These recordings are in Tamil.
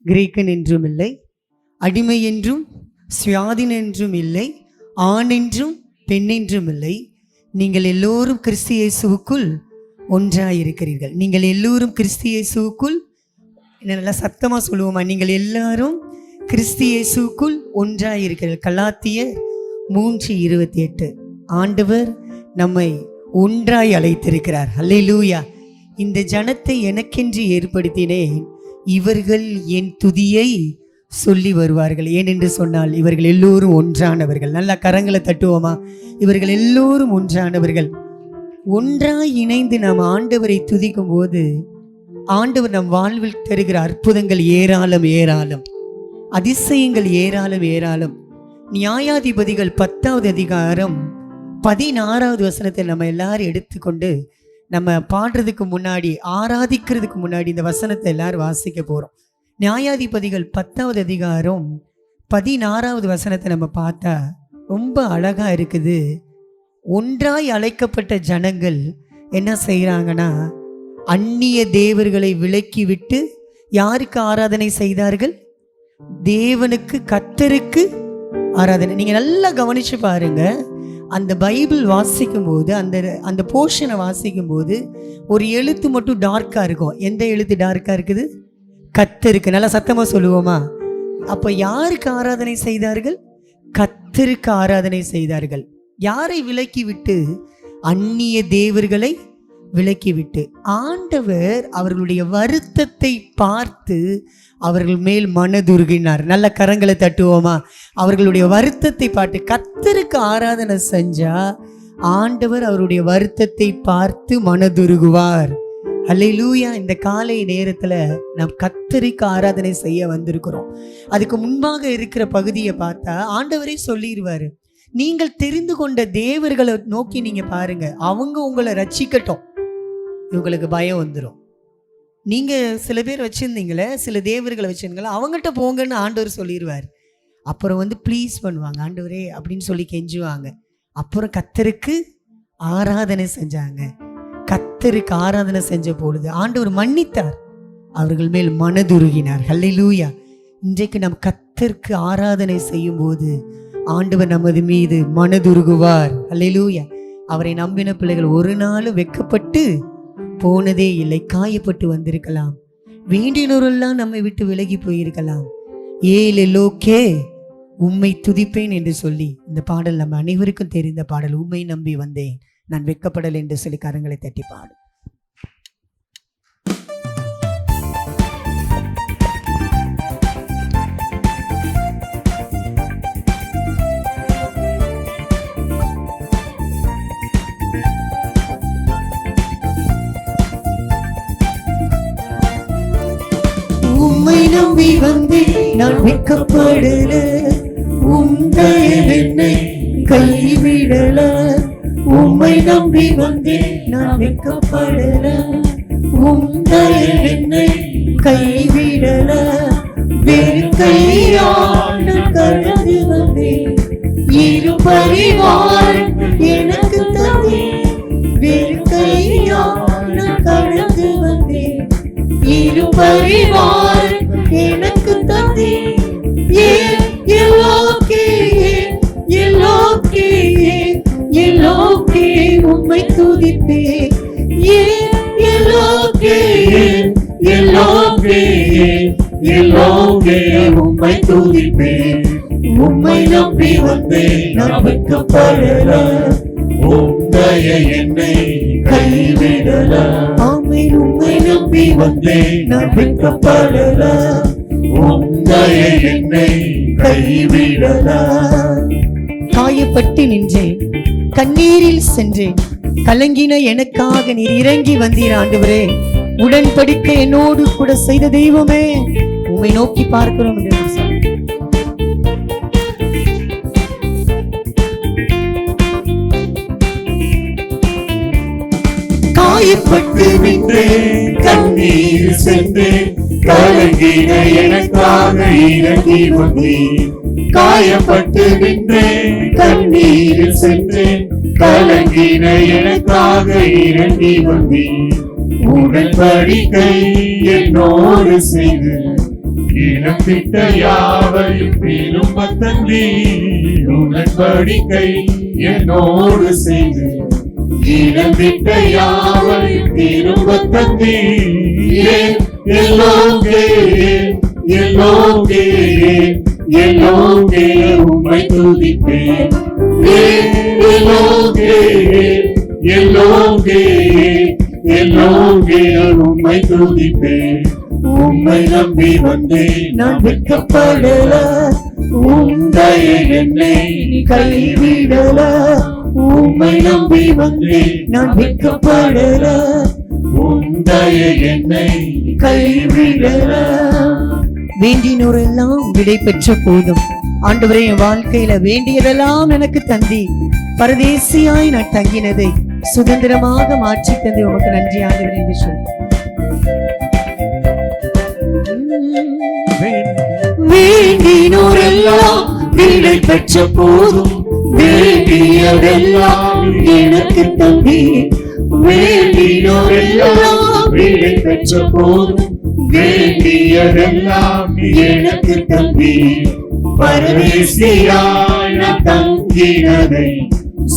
கிரேக்கன் என்றும் இல்லை, அடிமை என்றும் சுயாதீன் என்றும் இல்லை, ஆண் என்றும் பெண் என்றும் இல்லை. நீங்கள் எல்லோரும் கிறிஸ்து இயேசுவுக்குள் ஒன்றாயிருக்கிறீர்கள். நீங்கள் எல்லோரும் கிறிஸ்து இயேசுவுக்குள், நல்லா சத்தமாக சொல்லுவோமா, நீங்கள் எல்லாரும் கிறிஸ்து இயேசுவுக்குள் ஒன்றாயிருக்கிறீர்கள். கலாத்தியர் 3:28. ஆண்டவர் நம்மை ஒன்றாய் அழைத்திருக்கிறார். அல்லேலூயா. இந்த ஜனத்தை எனக்கென்று ஏற்படுத்தினேன், இவர்கள் என் துதியை சொல்லி வருவார்கள். ஏனென்று சொன்னால் இவர்கள் எல்லோரும் ஒன்றானவர்கள். நல்லா கரங்களை தட்டுவோமா. இவர்கள் எல்லோரும் ஒன்றானவர்கள். ஒன்றாய் இணைந்து நாம் ஆண்டவரை துதிக்கும் போது ஆண்டவர் நம் வாழ்வில் தருகிற அற்புதங்கள் ஏராளம் ஏராளம், அதிசயங்கள் ஏராளம் ஏராளம். நியாயாதிபதிகள் 10வது அதிகாரம் 16வது வசனத்தை நம்ம எல்லாரும் எடுத்துக்கொண்டு நம்ம பாடுறதுக்கு முன்னாடி, ஆராதிக்கிறதுக்கு முன்னாடி இந்த வசனத்தை எல்லாரும் வாசிக்க போகிறோம். நியாயாதிபதிகள் 10வது அதிகாரம் 16வது வசனத்தை நம்ம பார்த்தா ரொம்ப அழகாக இருக்குது. ஒன்றாய் அழைக்கப்பட்ட ஜனங்கள் என்ன செய்கிறாங்கன்னா, அந்நிய தேவர்களை விலக்கி விட்டு யாருக்கு ஆராதனை செய்தார்கள்? தேவனுக்கு, கர்த்தருக்கு ஆராதனை. நீங்கள் நல்லா கவனித்து பாருங்க. அந்த பைபிள் வாசிக்கும் போது, அந்த போர்ஷனை வாசிக்கும் போது ஒரு எழுத்து மட்டும் டார்க்காக இருக்கும். எந்த எழுத்து டார்க்காக இருக்குது? கர்த்தருக்கு. நல்லா சத்தமாக சொல்லுவோமா. அப்போ யாருக்கு ஆராதனை செய்தார்கள்? கர்த்தருக்கு ஆராதனை செய்தார்கள். யாரை விலக்கி விட்டு? அந்நிய தேவர்களை விலக்கிவிட்டு. ஆண்டவர் அவர்களுடைய வருத்தத்தை பார்த்து அவர்கள் மேல் மனதுருகினார். நல்ல கரங்களை தட்டுவோமா. அவர்களுடைய வருத்தத்தை பார்த்து, கர்த்தருக்கு ஆராதனை செஞ்சா ஆண்டவர் அவருடைய வருத்தத்தை பார்த்து மனதுருகுவார். அல்லேலூயா. இந்த காலை நேரத்தில் நாம் கர்த்தருக்கு ஆராதனை செய்ய வந்திருக்கிறோம். அதுக்கு முன்பாக இருக்கிற பகுதியை பார்த்தா ஆண்டவரே சொல்லிடுவாரு, நீங்கள் தெரிந்து கொண்ட தேவர்களை நோக்கி நீங்க பாருங்க, அவங்க உங்களை ரட்சிக்கட்டும். இவங்களுக்கு பயம் வந்துடும். நீங்க சில பேர் வச்சிருந்தீங்களே, சில தேவர்களை வச்சிருந்தீங்களா, அவங்ககிட்ட போங்கன்னு ஆண்டவர் சொல்லிடுவார். அப்புறம் ப்ளீஸ் பண்ணுவாங்க, ஆண்டவரே அப்படின்னு சொல்லி கெஞ்சுவாங்க. அப்புறம் கர்த்தருக்கு ஆராதனை செஞ்சாங்க. கர்த்தருக்கு ஆராதனை செஞ்ச பொழுது ஆண்டவர் மன்னித்தார், அவர்கள் மேல் மனதுருகினார். அல்லேலூயா. இன்றைக்கு நாம் கர்த்தருக்கு ஆராதனை செய்யும் போது ஆண்டவர் நமது மீது மனதுருகுவார். அல்லேலூயா. அவரை நம்பின பிள்ளைகள் ஒரு நாளும் வெட்கப்பட்டு போனதே இல்லை. காயப்பட்டு வந்திருக்கலாம், வேண்டினோரெல்லாம் நம்மை விட்டு விலகி போயிருக்கலாம். ஏலோகே உம்மை துதிப்பேன் என்று சொல்லி இந்த பாடல் நம்ம அனைவருக்கும் தெரிந்த பாடல். உம்மை நம்பி வந்தேன், நான் வெட்கப்படல் என்று சொல்லி கரங்களை தட்டி பாடு. உம்மை நம்பி வந்தேன், நான் வெட்கப்படல, என்னை கைவிடல. உம்மை நம்பி வந்தேன், நான் வெட்கப்படல, என்னை கைவிடல. வேறு கையால் கடந்து வந்தேன், இரு பரிவார் எனக்கு தந்தேன். வேறு கையால் கடந்து வந்தேன், இரு பரிவார் எனக்கு தந்தேன். எல்லோக்கே உம்மை துதிப்பேன். எல்லோக்கே உம்மை துதிப்பேன். உம்மை நம்பி வந்தேன், நான் வெட்கப்படல, உம்மைய என்னை கைவிடல. ஆமென். உம்மை நம்பி வந்தேன், நான் வெட்கப்படல, உம்மைய என்னை கைவிடல. காயப்பட்டு நின்றேன், கண்ணீரில் சென்றேன், கலங்கின எனக்காக நீர் இறங்கி வந்தீர். ஆண்டவரே, உடன்படிக்கை என்னோடு கூட செய்த தெய்வமே, உம்மை நோக்கி பார்க்கிறோம் என்று காயப்பட்டு நின்றேன், கண்ணீர் சென்றேன், கலங்கின எனக்காக இறங்கி வந்தீர். காயப்பட்டு நின்றேன், கண்ணீர் சென்றேன், கலங்கின எனக்காக இறங்கி வந்தீர். உடன்படிக்கை என்னோடு செய்து இழந்திட்ட யாவையும் திரும்ப தந்தீர். உடன்படிக்கை என்னோடு செய்து இழந்திட்ட யாவையும் திரும்ப தந்தீர். எல்லோங்கே எல்லோங்கே எல்லோங்கே உம்மை துதிப்பேன். எல்லோங்கே எல்லோங்கே எல்லோங்கே உம்மை துதிப்பேன். உம்மை நம்பி வந்தேன் நான் வெட்கப்படல. உம்மையே என்னை கைவிடல. உம்மை நம்பி வந்தேன் நான் வெட்கப்படல. உம்மையே என்னை கைவிடல. வேண்டினோரெல்லாம் விடை பெற்ற போதும் ஆண்டவரே, என் வாழ்க்கையில வேண்டியதெல்லாம் எனக்கு தந்தி. பரதேசியாய் நான் தங்கினதை சுதந்திரமாக மாற்றி தந்தி. உமக்கு நன்றி ஆண்டவர் என்று சொல். வேண்டினோரெல்லாம் விடை பெற்ற போதும் வேண்டியதெல்லாம் எனக்கு தந்தி. வேண்டினோரெல்லாம் விடை பெற்ற போதும் வேண்டியதெல்லாம் எனக்கு தந்தி. பரதேசியாய் நான் தங்கினதை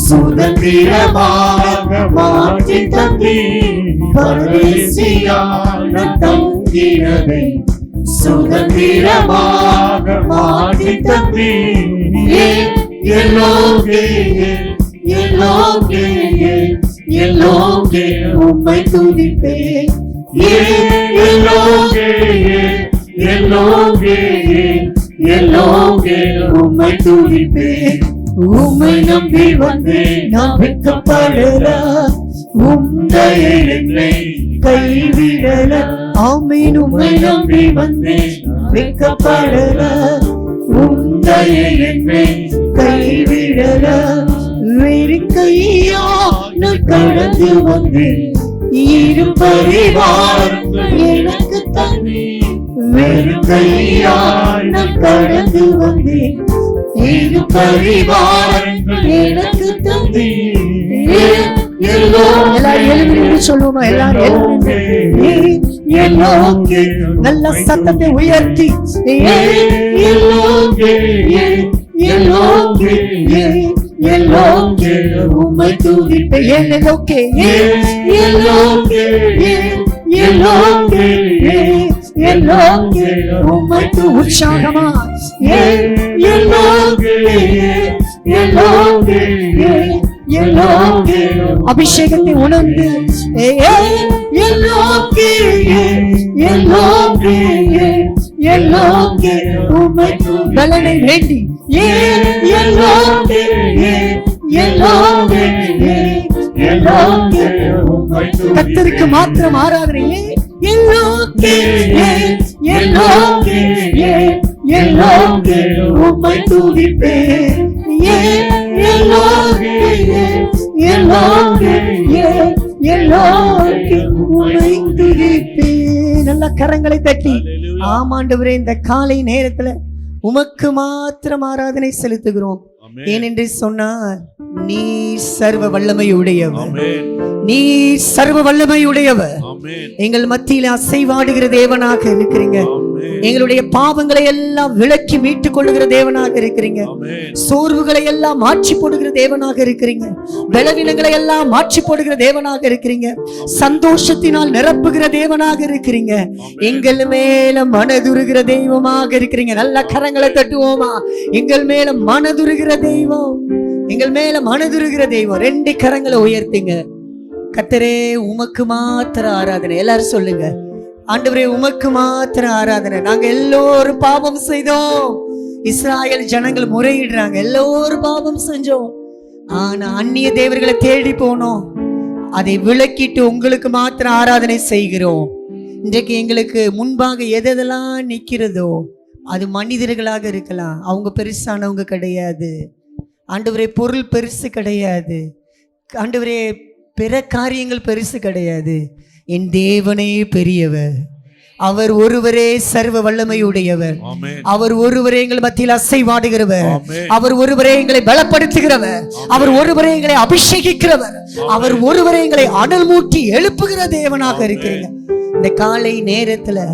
சுதந்திரமாக மாற்றி தந்தி. பரதேசியாய் நான் தங்கினதை சுதந்திரமாக மாற்றி தந்தி. எல்லோங்கே எல்லோங்கே எல்லோங்கே உம்மை துதிப்பேன். எல்லோங்கே எல்லோங்கே எல்லோங்கே உம்மை துதிப்பேன். உம்மை நம்பி வந்தேன் நான் வெட்கப்படல. உம்மையே என்னை கைவிடல. ஆமென். உம்மை நம்பி வந்தேன் வெட்கப்படல. உம்மையே என்னை கைவிடல. வேறு கையா நான் கடந்து வந்தேன். இரு பரிவாரங்கள் எனக்கு தந்தி. வேறு கையா நான் கடந்து வந்தேன். இரு பரிவாரங்கள் எனக்கு தந்தி. சொல்லுவோமா எல்லாரும்? நல்ல சத்தத்தை உயர்த்தி எல்லோங்கே எல்லோங்கே எல்லோங்கே உம்மை துதிப்பேன். எல்லோங்கே எல்லோங்கே எல்லோங்கே எல்லோங்கே உம்மை உற்சாகமா எல்லோங்கே எல்லோங்கே எல்லோங்கே அபிஷேகத்தை உணர்ந்து எல்லோங்கே எல்லோங்கே எல்லோங்கே உம்மை பலனை வேண்டி எல்லோங்கே எல்லோங்கே எல்லோங்கே உம்மை கர்த்தருக்கு மாத்திரம் ஆராதனையே. எல்லோங்கே எல்லோங்கே எல்லோங்கே உம்மை துதிப்பேன். எல்லோங்கே எல்லோங்கே எல்லோங்கே உம்மை துதிப்பேன். நல்ல கரங்களை தட்டி ஆமாண்டவரே, இந்த காலை நேரத்துல உமக்கு மாத்திரம் ஆராதனை செலுத்துகிறோம். ஏனென்று சொன்னார், நீ சர்வ வல்லமையுடையவர். நீ சர்வ வல்லமையுடையவர். எங்கள் மத்தியில அசைவாடுகிற தேவனாக இருக்கிறீங்க. எங்களுடைய பாவங்களை எல்லாம் விலக்கி மீட்டுக் கொள்ளுகிற தேவனாக இருக்கிறீங்க. சோர்வுகளை எல்லாம் மாற்றி போடுகிற தேவனாக இருக்கிறீங்க. பலவீனங்களை எல்லாம் மாற்றி போடுகிற தேவனாக இருக்கிறீங்க. சந்தோஷத்தினால் நிரப்புகிற தேவனாக இருக்கிறீங்க. எங்கள் மேல மனதுருகிற தெய்வமாக இருக்கிறீங்க. நல்ல கரங்களை தட்டுவோமா? எங்கள் மேல மனதுருகிற தெய்வம், எங்கள் மேல மனதுருகிற தெய்வம். ரெண்டு கரங்களை உயர்த்துங்க. கர்த்தரே, உமக்கு மாத்திர ஆராதனை. எல்லாரும் சொல்லுங்க, ஆண்டவரே உமக்கு மாத்திர ஆராதனை. நாங்க எல்லோரும் பாவம் செய்தோம். இஸ்ராயல் ஜனங்கள் முறையிடுறாங்க, எல்லோரும் பாவம் செஞ்சோம். ஆனா அந்நிய தேவர்களை தேடி போனோம். அதை விளக்கிட்டு உங்களுக்கு மாத்திர ஆராதனை செய்கிறோம். இன்றைக்கு எங்களுக்கு முன்பாக எதெல்லாம் நிக்கிறதோ அது மனிதர்களாக இருக்கலாம். அவங்க பெருசானவங்க கிடையாது ஆண்டவரே. பொருள் பெருசு கிடையாது ஆண்டவரே. பிற காரியங்கள் பெருசு கிடையாது. என் தேவனே பெரியவர். அவர் ஒருவரே சர்வ வல்லமையுடையவர். அவர் ஒருவரே எங்கள் மத்தியில் அசைவாடுகிறவர். அவர் ஒருவரே எங்களை பலப்படுத்துகிறவர். அவர் ஒருவரே எங்களை அபிஷேகிக்கிறவர். அவர் ஒருவரே எங்களை அனல் மூட்டி எழுப்புகிற தேவனாக இருக்கிறீங்க. இந்த காலை நேரத்துல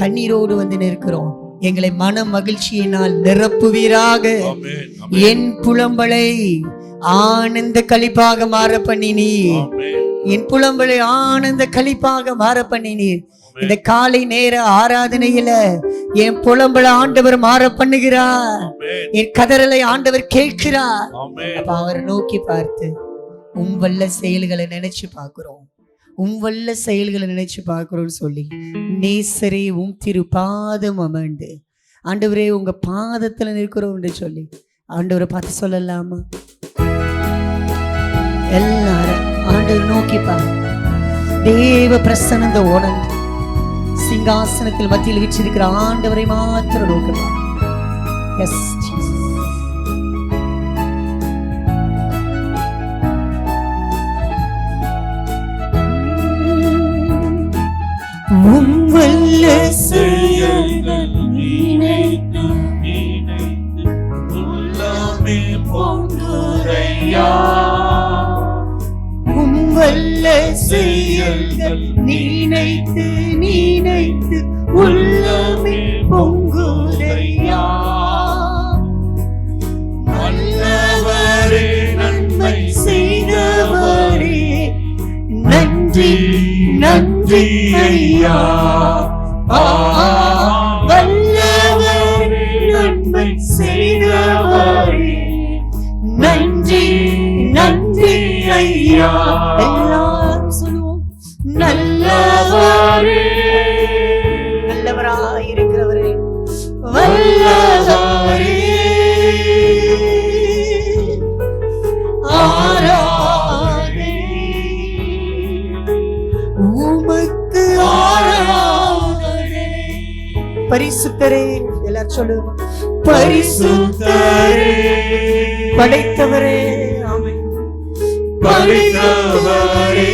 கண்ணீரோடு வந்து நிற்கிறோம். எங்களை மன மகிழ்ச்சியினால் நிரப்புவீராக. ஆமென். என் புலம்பலை ஆனந்த களிப்பாக மாற பண்ணினீர். ஆமென். என் புலம்பலை ஆனந்த களிப்பாக மாற பண்ணினீர். இந்த காலை நேர ஆராதனையில என் புலம்பலை ஆண்டவர் மாற பண்ணுகிறார். ஆமென். என் கதறலை ஆண்டவர் கேட்கிறார். ஆமென். அப்ப அவரை நோக்கி பார்த்து உம் வல்ல செயல்களை நினைச்சு பார்க்கிறோம், உம் வல்ல செயல்களை நினைச்சு பார்க்கிறோம்னு சொல்லி நேசரே உம் திரு பாதம் அமர்ந்து ஆண்டவரே உங்க பாதத்துல நிற்கிறோம் என்று சொல்லி ஆண்டவரை பார்த்து சொல்லலாமா? எல்லாரும் ஆண்டவர் நோக்கி பாரு. தேவ பிரசன்னத்தை உணர்ந்து சிங்காசனத்தில் மத்தியில் வீற்றிருக்கிற ஆண்டவரை மாத்திரம் நோக்கி பாரு. S Jesus. உம் வல்ல செயல்கள் நினைத்து நினைத்து உள்ளமே பொங்குதையா. உம் வல்ல செயல்கள் நினைத்து நினைத்து உள்ளமே பொங்குதையா. நல்லவரே நன்மை செய்தவரே நன்றி நன்றி ஐயா. வல்லவரே நன்மை செய்தவரே நன்றி நன்றி ஐயா. எல்லாரும் சொல்லுவோம், நல்லவரே நல்லவராயிருக்கிறவரே வல்லவரே ஆராதனை உமக்கு ஆராதனை. பரிசுத்தரே எல்லாரும் சொல்லுவோம், பரிசுத்தரே படைத்தவரே. ஆமென். படைத்தவரே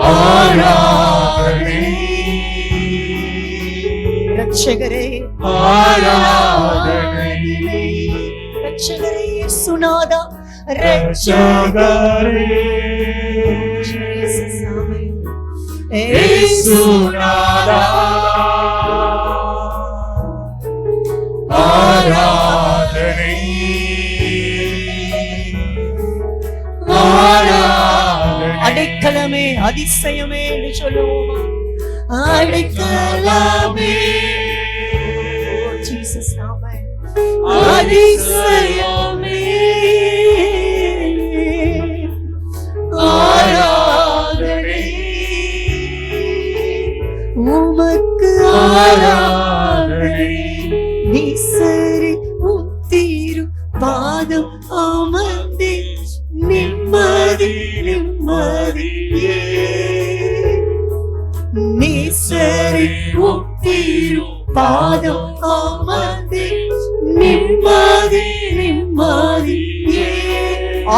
ஆராதனை. ரட்சகரே ஆராதனை. ரட்சகரே இயேசுநாதா ரட்சகரே இயேசுஸ். ஆமென். இயேசுநாதா ஆராதனை. ஆராதனை. அடைக்கலமே அதிசயமே என்று சொல்லுவோமா? அடைக்கலமே ஜீசஸ். ஆமென். அதிசயமே ஆராதனை உமக்கு ஆராதனை. நீசரி உத்தீரு பாதம் அமர்ந்தே நிம்மதி நிம்மதியே. நீசரி உத்தீரு பாதம் அமர்ந்தே நிம்மதி நிம்மதியே.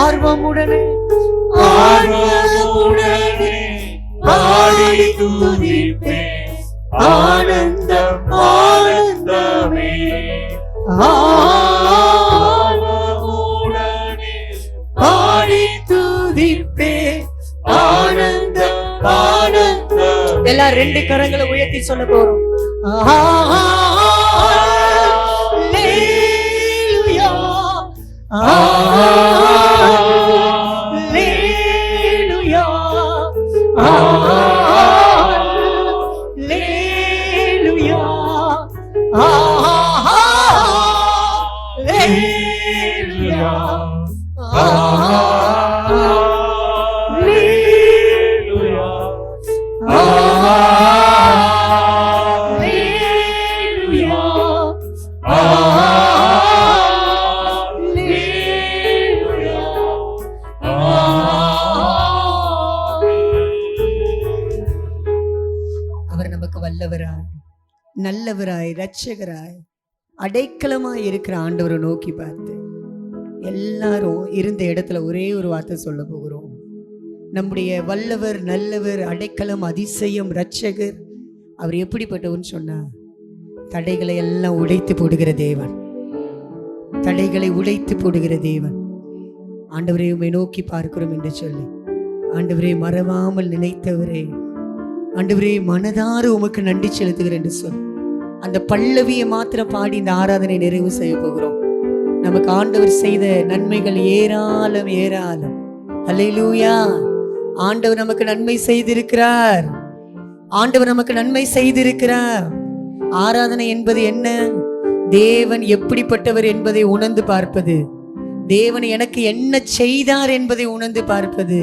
ஆர்வமுடனே ஆர்வமுடனே பாடி துதிப்பேன். ஆனந்தம் ஆனந்தமே. ஆர்வமுடனே பாடி துதிப்பேன். ஆனந்தம் ஆனந்தம். எல்லாம் ரெண்டு கரங்களை உயர்த்தி சொல்ல போறோம். அல்லேலூயா அல்லேலூயா அல்லேலூயா அல்லேலூயா அவர் நமக்கு வல்லவராய் நல்லவராய் இரட்சகராய் அடைக்கலமாய் இருக்கிற ஆண்டவரை நோக்கி பார்த்து எல்லாரும் இருந்த இடத்துல ஒரே ஒரு வார்த்தை சொல்ல போகிறோம். நம்முடைய வல்லவர் நல்லவர் அடைக்கலம் அதிசயம் இரட்சகர் அவர் எப்படிப்பட்டவர்னு சொன்னா தடைகளை எல்லாம் உடைத்து போடுகிற தேவன். தடைகளை உடைத்து போடுகிற தேவன். ஆண்டவரை உம்மை நோக்கி பார்க்கிறோம் என்று சொல்லி ஆண்டவரை மறவாமல் நினைத்தவரே ஆண்டவரே மனதார உமக்கு நன்றி செலுத்துகிறேன் என்று சொல். அந்த பல்லவியை மாத்திரம் பாடி இந்த ஆராதனை நிறைவு செய்ய போகிறோம். நமக்கு ஆண்டவர் செய்த நன்மைகள் ஏராளம் ஏராளம். அல்லேலூயா. ஆண்டவர் நமக்கு நன்மை செய்திருக்கிறார். ஆண்டவர் நமக்கு நன்மை செய்திருக்கிறார். ஆராதனை என்பது என்ன? தேவன் எப்படிப்பட்டவர் என்பதை உணர்ந்து பார்ப்பது, தேவன் எனக்கு என்ன செய்தார் என்பதை உணர்ந்து பார்ப்பது,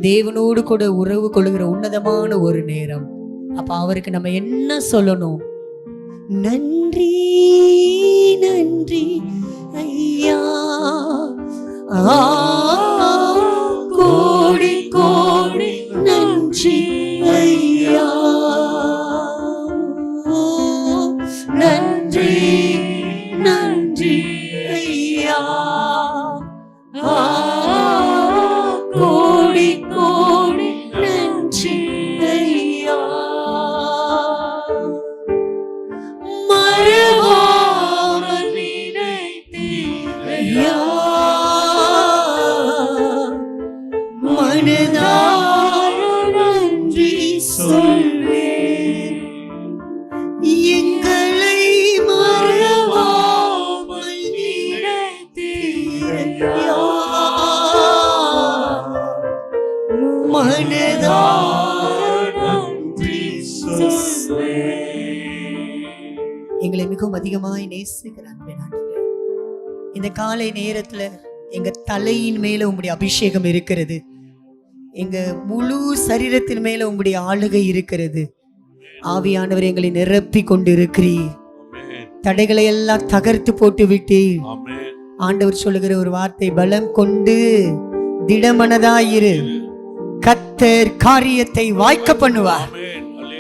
தேவனோடு கூட உறவு கொள்ளுகிற உன்னதமான ஒரு நேரம். அப்ப அவருக்கு நம்ம என்ன சொல்லணும்? நன்றி நன்றி ஐயா, கோடி கோடி நன்றி ஐயா, நன்றி நன்றி ஐயா, கோடி கோடி நன்றி ஐயா, மறவாமல் நினைத்தீர் ஐயா, மனதார நன்றி சொல்வேன், எங்களை மறவாமல் நினைத்தீர் ஐயா, மனதார நன்றி சொல்வேன். எங்களை மிகவும் அதிகமாய் நேசிக்கிற அன்பின் ஆண்டவரே, இந்த காலை நேரத்துல எங்க தலையின் மேல உங்களுடைய அபிஷேகம் இருக்கிறது, எங்க முழு சரீரத்தின் மேல உங்களுடைய ஆளுகை இருக்கிறது. ஆவியானவர் எங்களை நிரப்பி கொண்டு இருக்கிறீர். தடைகளை எல்லாம் தகர்த்து போட்டு விட்டீர். ஆண்டவர் சொல்லுகிற ஒரு வார்த்தை, பலம் கொண்டு திடமனதாயிரு, கர்த்தர் காரியத்தை வாய்க்க பண்ணுவார்.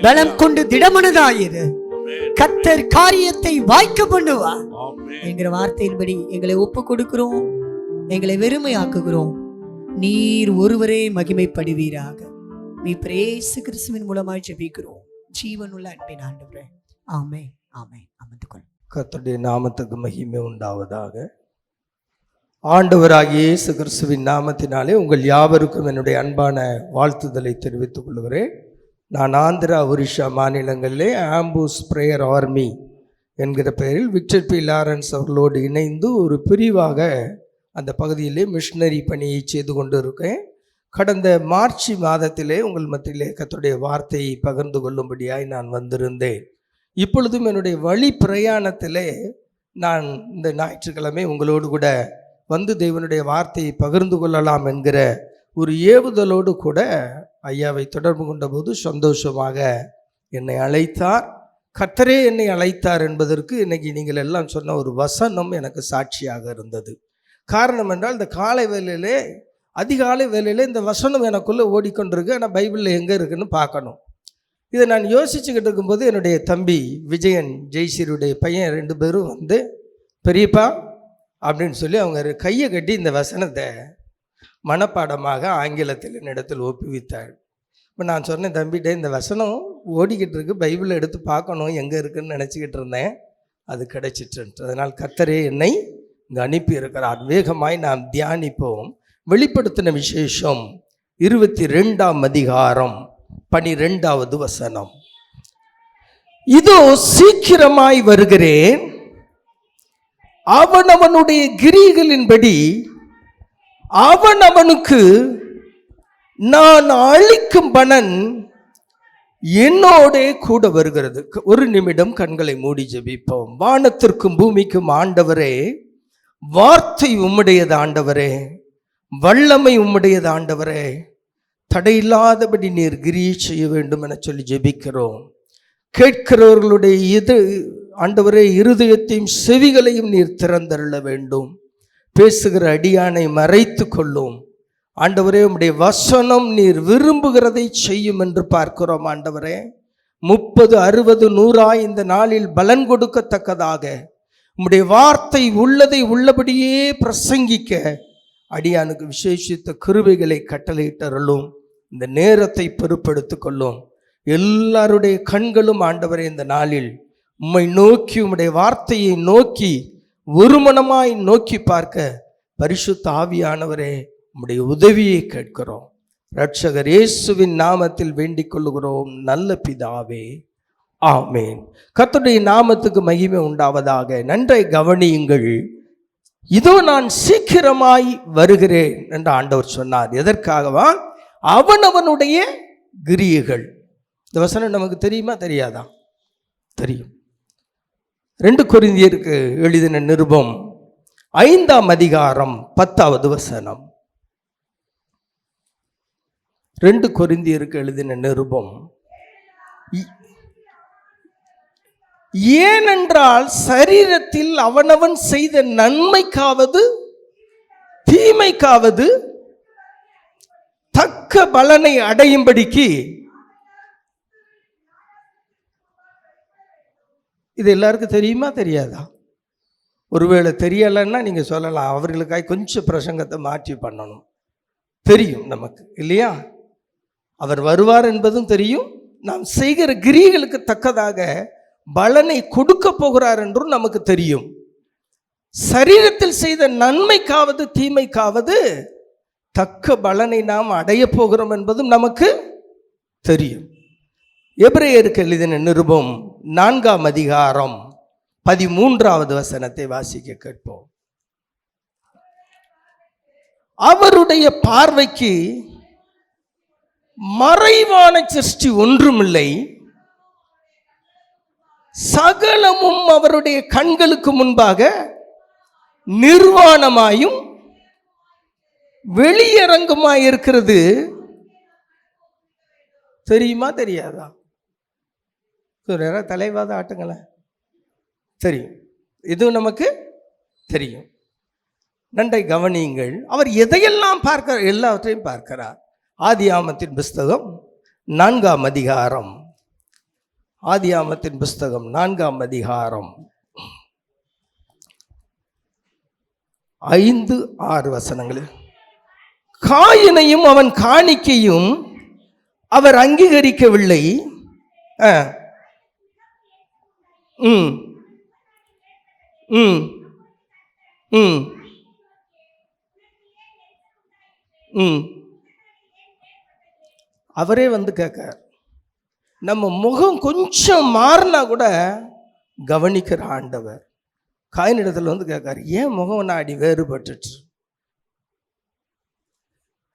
பலம் கொண்டு திடமனதாயிரு, கர்த்தர் காரியத்தை வாய்க்க பண்ணுவார் என்கிற வார்த்தையின்படி எங்களை ஒப்பு கொடுக்கிறோம், எங்களை வெறுமையாக்குகிறோம். நீர் ஒருவரே மகிமைப்படுவீராக. இயேசு கிறிஸ்துவின் மூலமாய் ஜெபிக்கிறோம் ஜீவனுள்ள அன்பின் ஆண்டவரே. ஆமென் ஆமென். அமர்ந்து கொள். கர்த்தருடைய நாமத்துக்கு மகிமை உண்டாவதாக. ஆண்டவராகிய இயேசு கிறிஸ்துவின் நாமத்தினாலே உங்கள் யாவருக்கும் என்னுடைய அன்பான வாழ்த்துதலை தெரிவித்துக் கொள்கிறேன். நான் ஆந்திரா, ஒரிஷா மாநிலங்களிலே ஆம்பூஸ் பிரேயர் ஆர்மி என்கிற பெயரில் விக்டர் பி லாரன்ஸ் அவர்களோடு இணைந்து ஒரு பிரிவாக அந்த பகுதியிலே மிஷனரி பணியை செய்து கொண்டு இருக்கேன். கடந்த மார்ச் மாதத்திலே உங்கள் மத்தியிலே கர்த்தருடைய வார்த்தையை பகிர்ந்து கொள்ளும்படியாய் நான் வந்திருந்தேன். இப்பொழுதும் என்னுடைய வழி பிரயாணத்திலே நான் இந்த ஞாயிற்றுக்கிழமை உங்களோடு கூட வந்து தேவனுடைய வார்த்தையை பகிர்ந்து கொள்ளலாம் என்கிற ஒரு ஏவுதலோடு கூட ஐயாவை தொடர்பு கொண்டபோது சந்தோஷமாக என்னை அழைத்தார். கர்த்தரே என்னை அழைத்தார் என்பதற்கு இன்னைக்கு நீங்கள் எல்லாம் சொன்ன ஒரு வசனம் எனக்கு சாட்சியாக இருந்தது. காரணம் என்றால் இந்த காலை வேளையிலே, அதிகாலை வேளையிலே இந்த வசனம் எனக்குள்ளே ஓடிக்கொண்டிருக்கு. ஆனால் பைபிளில் எங்கே இருக்குன்னு பார்க்கணும். இதை நான் யோசிச்சுக்கிட்டு இருக்கும்போது என்னுடைய தம்பி விஜயன், ஜெய்சீருடைய பையன் 2 பேரும் வந்து, பெரியப்பா அப்படின்னு சொல்லி அவங்க கையை கட்டி இந்த வசனத்தை மனப்பாடமாக ஆங்கிலத்தில் என்னிடத்தில் ஒப்புவித்தாள். இப்போ நான் சொன்னேன், தம்பிகிட்ட இந்த வசனம் ஓடிக்கிட்டு இருக்கு, பைபிளை எடுத்து பார்க்கணும் எங்கே இருக்குன்னு நினச்சிக்கிட்டு இருந்தேன். அது கிடைச்சிட்டு. அதனால் கர்த்தரே என்னை இங்கே அனுப்பி இருக்கிறார். வேகமாய் நாம் தியானிப்போம். வெளிப்படுத்தின விசேஷம் 22ஆம் அதிகாரம் 12வது வசனம். இதோ சீக்கிரமாய் வருகிறேன், அவனவனுடைய கிரியைகளின்படி அவனவனுக்கு நான் அளிக்கும் பலன் என்னோடே கூட வருகிறது. ஒரு நிமிடம் கண்களை மூடி ஜெபிப்போம். வானத்திற்கும் பூமிக்கும் ஆண்டவரே, வார்த்தை உம்முடையது ஆண்டவரே, வல்லமை உம்முடையது ஆண்டவரே, தடையில்லாதபடி நீர் கிரியை செய்ய வேண்டும் என சொல்லி ஜெபிக்கிறோம். கேட்கிறவர்களுடைய ஆண்டவரே இருதயத்தையும் செவிகளையும் நீர் திறந்தருள வேண்டும். பேசுகிற அடியானை மறைத்து கொள்ளும் ஆண்டவரே. உம்முடைய வசனம் நீர் விரும்புகிறதை செய்யும் என்று பார்க்கிறோம் ஆண்டவரே. 30, 60, 100 இந்த நாளில் பலன் கொடுக்கத்தக்கதாக உம்முடைய வார்த்தை உள்ளதை உள்ளபடியே பிரசங்கிக்க அடியானுக்கு விசேஷித்த கிருபைகளை கட்டளையிட்டருளும். இந்த நேரத்தை பொறுப்படுத்திக் கொள்ளும். எல்லாருடைய கண்களும் ஆண்டவரே இந்த நாளில் உம்மை நோக்கி, உம்முடைய வார்த்தையை நோக்கி ஒருமனமாய் நோக்கி பார்க்க பரிசுத்த ஆவியானவரே உம்முடைய உதவியை கேட்கிறோம். இரட்சகர் இயேசுவின் நாமத்தில் வேண்டிக் கொள்ளுகிறோம் நல்ல பிதாவே, ஆமேன். கர்த்தருடைய நாமத்துக்கு மகிமை உண்டாவதாக. நன்றாய் கவனியுங்கள். இதோ நான் சீக்கிரமாய் வருகிறேன் என்று ஆண்டவர் சொன்னார். எதற்காகவா? அவனவனுடைய கிரியைகள். இந்த வசனம் நமக்கு தெரியுமா தெரியாதா? தெரியும். 2 கொரிந்தியருக்கு எழுதின நிருபம் 5ஆம் அதிகாரம் 10வது வசனம். 2 கொரிந்தியருக்கு எழுதின நிருபம். ஏனென்றால் சரீரத்தில் அவனவன் செய்த நன்மைக்காவது தீமைக்காவது தக்க பலனை அடையும்படிக்கு. இது எல்லாருக்கும் தெரியுமா தெரியாதா? ஒருவேளை தெரியலைன்னா நீங்கள் சொல்லலாம், அவர்களுக்காக கொஞ்சம் பிரசங்கத்தை மாற்றி பண்ணணும். தெரியும் நமக்கு இல்லையா? அவர் வருவார் என்பதும் தெரியும். நாம் செய்கிற கிரியைகளுக்கு தக்கதாக பலனை கொடுக்க போகிறார் என்றும் நமக்கு தெரியும். சரீரத்தில் செய்த நன்மைக்காவது தீமைக்காவது தக்க பலனை நாம் அடைய போகிறோம் என்பதும் நமக்கு தெரியும். எபிரேயருக்கு எழுதின நிருபம் 4ஆம் அதிகாரம் 13வது வசனத்தை வாசிக்க கேட்போம். அவருடைய பார்வைக்கு மறைவான சிருஷ்டி ஒன்றுமில்லை, சகலமும் அவருடைய கண்களுக்கு முன்பாக நிர்வாணமாயும் வெளியரங்கமாய் இருக்கிறது. தெரியுமா தெரியாதா? தலைவாத ஆட்டுங்களேன். தெரியும். இதுவும் நமக்கு தெரியும். நன்றை கவனியுங்கள். அவர் எதையெல்லாம் பார்க்கிறார்? எல்லாவற்றையும் பார்க்கிறார். ஆதியாமத்தின் புஸ்தகம் 4ஆம் அதிகாரம். ஆதியாமத்தின் புஸ்தகம் 4ஆம் அதிகாரம் 5-6 வசனங்களில், காயினையும் அவன் காணிக்கையும் அவர் அங்கீகரிக்கவில்லை. அவரே வந்து கேட்கார். நம்ம முகம் கொஞ்சம் மாறினா கூட கவனிக்கிற ஆண்டவர் காயினிடத்தில் வந்து கேட்கார், ஏன் முகம் நாடி வேறுபட்டுச்சு?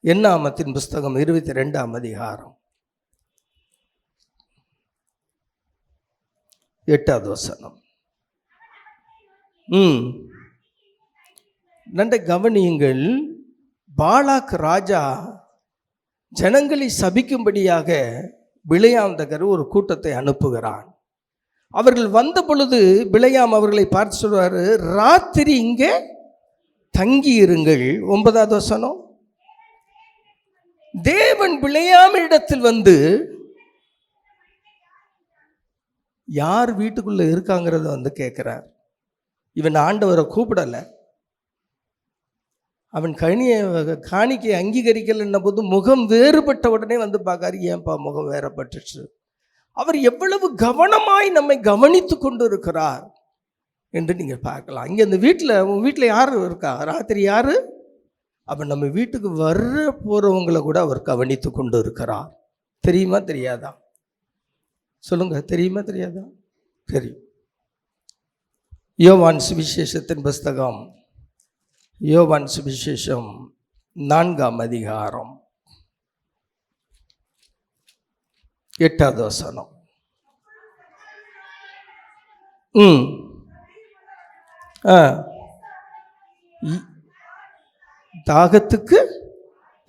என்னாமத்தின் புஸ்தகம் 22ஆம் அதிகாரம் 8வது வசனம். நன்றை கவனியுங்கள். பாலாக் ராஜா ஜனங்களை சபிக்கும்படியாக பிலேயாம்தகர் ஒரு கூட்டத்தை அனுப்புகிறான். அவர்கள் வந்த பொழுது பிலேயாம் அவர்களை பார்த்து சொல்வார், ராத்திரி இங்கே தங்கி இருங்கள். 9வது வசனம். தேவன் பிலேயாமிடத்தில் வந்து யார் வீட்டுக்குள்ள இருக்காங்கிறத வந்து கேட்கிறார். இவன் ஆண்டவரை கூப்பிடலை. அவன் காணிக்கை அங்கீகரிக்கலைன்ன போது முகம் வேறுபட்ட உடனே வந்து பார்க்காரு, ஏன்பா முகம் வேறுபட்டுச்சு? அவர் எவ்வளவு கவனமாய் நம்மை கவனித்து கொண்டு இருக்கிறார் என்று நீங்கள் பார்க்கலாம். இங்கே இந்த உங்கள் வீட்டில் யார் இருக்கா? ராத்திரி யார்? அவன் நம்ம வீட்டுக்கு வர்ற போகிறவங்களை கூட அவர் கவனித்து கொண்டு இருக்கிறார். தெரியுமா தெரியாதா? சொல்லுங்க, தெரியுமா தெரியாதா? தெரியும். யோவான் சுவிசேஷத்தின் புஸ்தகம், யோவான் சுவிசேஷம் 4ஆம் அதிகாரம் 8வது வசனம். தாகத்துக்கு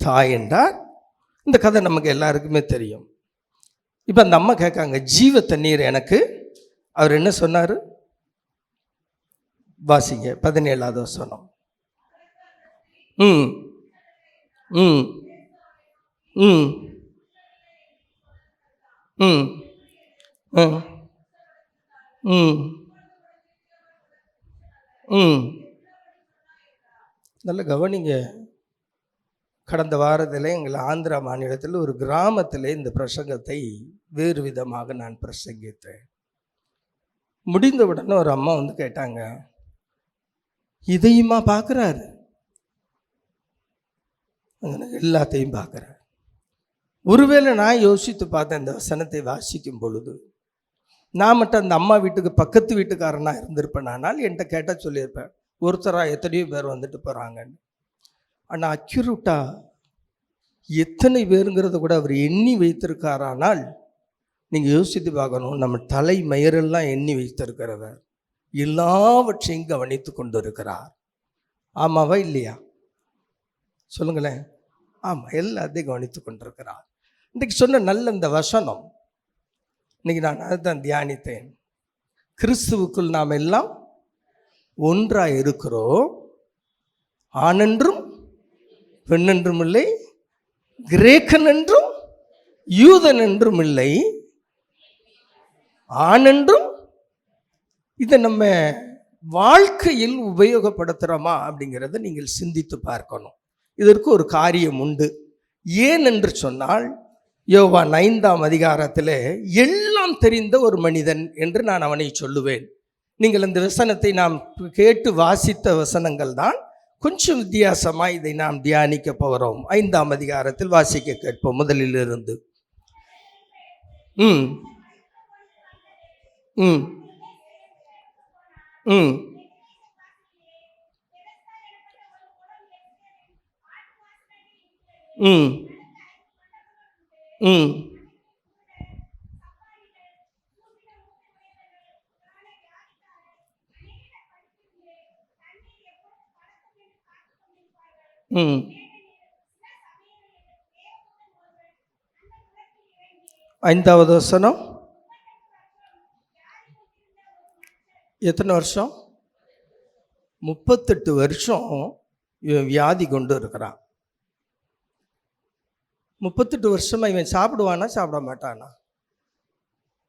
தாய் என்றார். இந்த கதை நமக்கு எல்லாருக்குமே தெரியும். இப்போ அந்த அம்மா கேட்காங்க, ஜீவ தண்ணீர் எனக்கு. அவர் என்ன சொன்னார்? வாசிங்க 17வது வசனம். நல்ல கவனிங்க. கடந்த வாரத்தில் எங்கள் ஆந்திரா மாநிலத்தில் ஒரு கிராமத்தில் இந்த பிரசங்கத்தை வேறு விதமாக நான் பிரசங்கித்தேன். முடிந்தவுடனே ஒரு அம்மா வந்து கேட்டாங்க, இதையுமா பார்க்குறாரு? எல்லாத்தையும் பார்க்குறார். ஒருவேளை நான் யோசித்து பார்த்தேன், இந்த வசனத்தை வாசிக்கும் பொழுது நான் மட்டும் அந்த அம்மா வீட்டுக்கு பக்கத்து வீட்டுக்காரனா இருந்திருப்பேன். ஆனால் என்கிட்ட கேட்டால் சொல்லியிருப்பேன், ஒருத்தராக எத்தனையோ பேர் வந்துட்டு போகிறாங்கன்னு. ஆனால் அக்யூரேட்டாக எத்தனை பேருங்கிறத கூட அவர் எண்ணி வைத்திருக்காரானால் நீங்கள் யோசித்து பார்க்கணும். நம்ம தலை மயிரெல்லாம் எண்ணி வைத்திருக்கிறவர் எல்லாவற்றையும் கவனித்து கொண்டு இருக்கிறார். ஆமாவா இல்லையா? சொல்லுங்களேன். ஆமாம், எல்லாத்தையும் கவனித்து கொண்டிருக்கிறார். இன்றைக்கு சொன்ன நல்ல இந்த வசனம், இன்னைக்கு நான் அதுதான் தியானித்தேன். கிறிஸ்துவுக்குள் நாம் எல்லாம் ஒன்றாக இருக்கிறோம். ஆணென்றும் பெண்ணென்றும் இல்லை, கிரேக்கன் என்றும் யூதன் என்றும் இல்லை, ஆணென்றும். இதை நம்ம வாழ்க்கையில் உபயோகப்படுத்துகிறோமா அப்படிங்கிறத நீங்கள் சிந்தித்து பார்க்கணும். இதற்கு ஒரு காரியம் உண்டு. ஏன் என்று சொன்னால், யோவான் 5ஆம் அதிகாரத்தில் எல்லாம் தெரிந்த ஒரு மனிதன் என்று நான் அவனை சொல்லுவேன். நீங்கள் இந்த வசனத்தை நாம் கேட்டு வாசித்த வசனங்கள் தான். கொஞ்சம் வித்தியாசமாக இதை நாம் தியானிக்க போகிறோம். 5ஆம் அதிகாரத்தில் வாசிக்க கேட்போம் முதலிலிருந்து. ம் ம் ம் ம் ம் ம் 5வது வசனம். எத்தனை வருஷம்? 38 வருஷம் இவன் வியாதி கொண்டு இருக்கிறான். 38 வருஷமா இவன் சாப்பிடுவானா சாப்பிட மாட்டானா?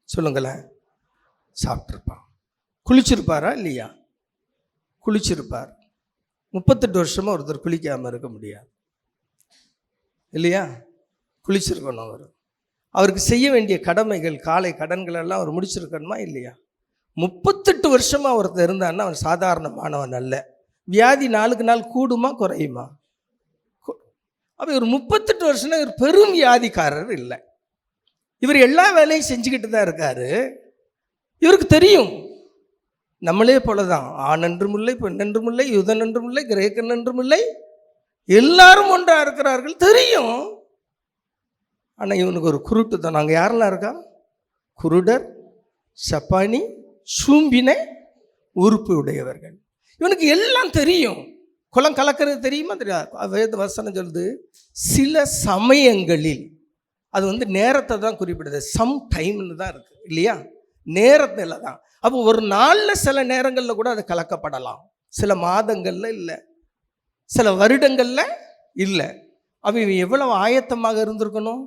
சொல்லுங்களேன். சாப்பிட்ருப்பான். குளிச்சிருப்பாரா இல்லையா? குளிச்சிருப்பார். 38 வருஷமாக ஒருத்தர் குளிக்காமல் இருக்க முடியாது இல்லையா? குளிச்சிருக்கணும். அவருக்கு செய்ய வேண்டிய கடமைகள், காலை கடன்கள் எல்லாம் அவர் முடிச்சிருக்கணுமா இல்லையா? 38 வருஷமாக ஒருத்தர் இருந்தான்னா அவன் சாதாரணமானவன் அல்ல. வியாதி நாளுக்கு நாள் கூடுமா குறையுமா? அப்போ இவர் 38 வருஷம்னா இவர் பெரும் வியாதிக்காரர் இல்லை. இவர் எல்லா வேலையும் செஞ்சுக்கிட்டு தான் இருக்காரு. இவருக்கு தெரியும், நம்மளே போல தான், ஆண் என்றும் இல்லை, பெண் என்றும் இல்லை, யூதன் என்றும் இல்லை, கிரேக்கன் என்றும் இல்லை, எல்லாரும் ஒன்றாக இருக்கிறார்கள், தெரியும். ஆனால் இவனுக்கு ஒரு குருட்டு தான். நாங்கள் யாரெல்லாம் இருக்கா? குருடர், சப்பானி, சூம்பின உறுப்பு உடையவர்கள். இவனுக்கு எல்லாம் தெரியும். குளம் கலக்கிறது தெரியுமா தெரியாது? வேத வசனம் சொல்லுது, சில சமயங்களில், அது நேரத்தை தான் குறிப்பிடுது. சம் டைம்னு தான் இருக்கு இல்லையா? நேரத்தில் தான். அப்போ ஒரு நாளில் சில நேரங்களில் கூட அது கலக்கப்படலாம், சில மாதங்களில் இல்லை, சில வருடங்களில் இல்லை. அப்போ இவன் எவ்வளவு ஆயத்தமாக இருந்திருக்கணும்?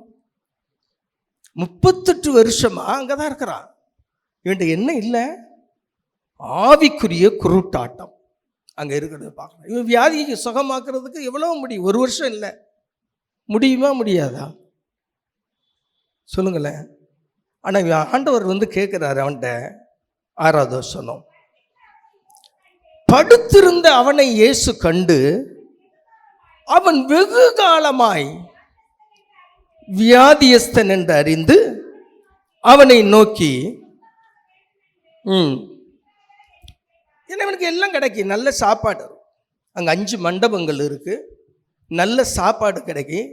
38 வருஷமா அங்கே தான் இருக்கிறான். இவன்ட்டு என்ன இல்லை? ஆவிக்குரிய குருட்டாட்டம் அங்கே இருக்கிறத பார்க்கலாம். இவன் வியாதியை சுகமாக்குறதுக்கு எவ்வளவு முடியும்? 1 வருஷம் இல்லை. முடியுமா முடியாதா? சொல்லுங்களேன். ஆனால் ஆண்டவர் கேட்குறாரு அவன்கிட்ட. 6வது வசனம். படுத்திருந்த அவனை இயேசு கண்டு அவன் வெகு காலமாய் வியாதியஸ்தன் என்று அறிந்து அவனை நோக்கி, இவனுக்கு எல்லாம் கிடைக்கும், நல்ல சாப்பாடு. அங்கே 5 மண்டபங்கள் இருக்கு, நல்ல சாப்பாடு கிடைக்கும்.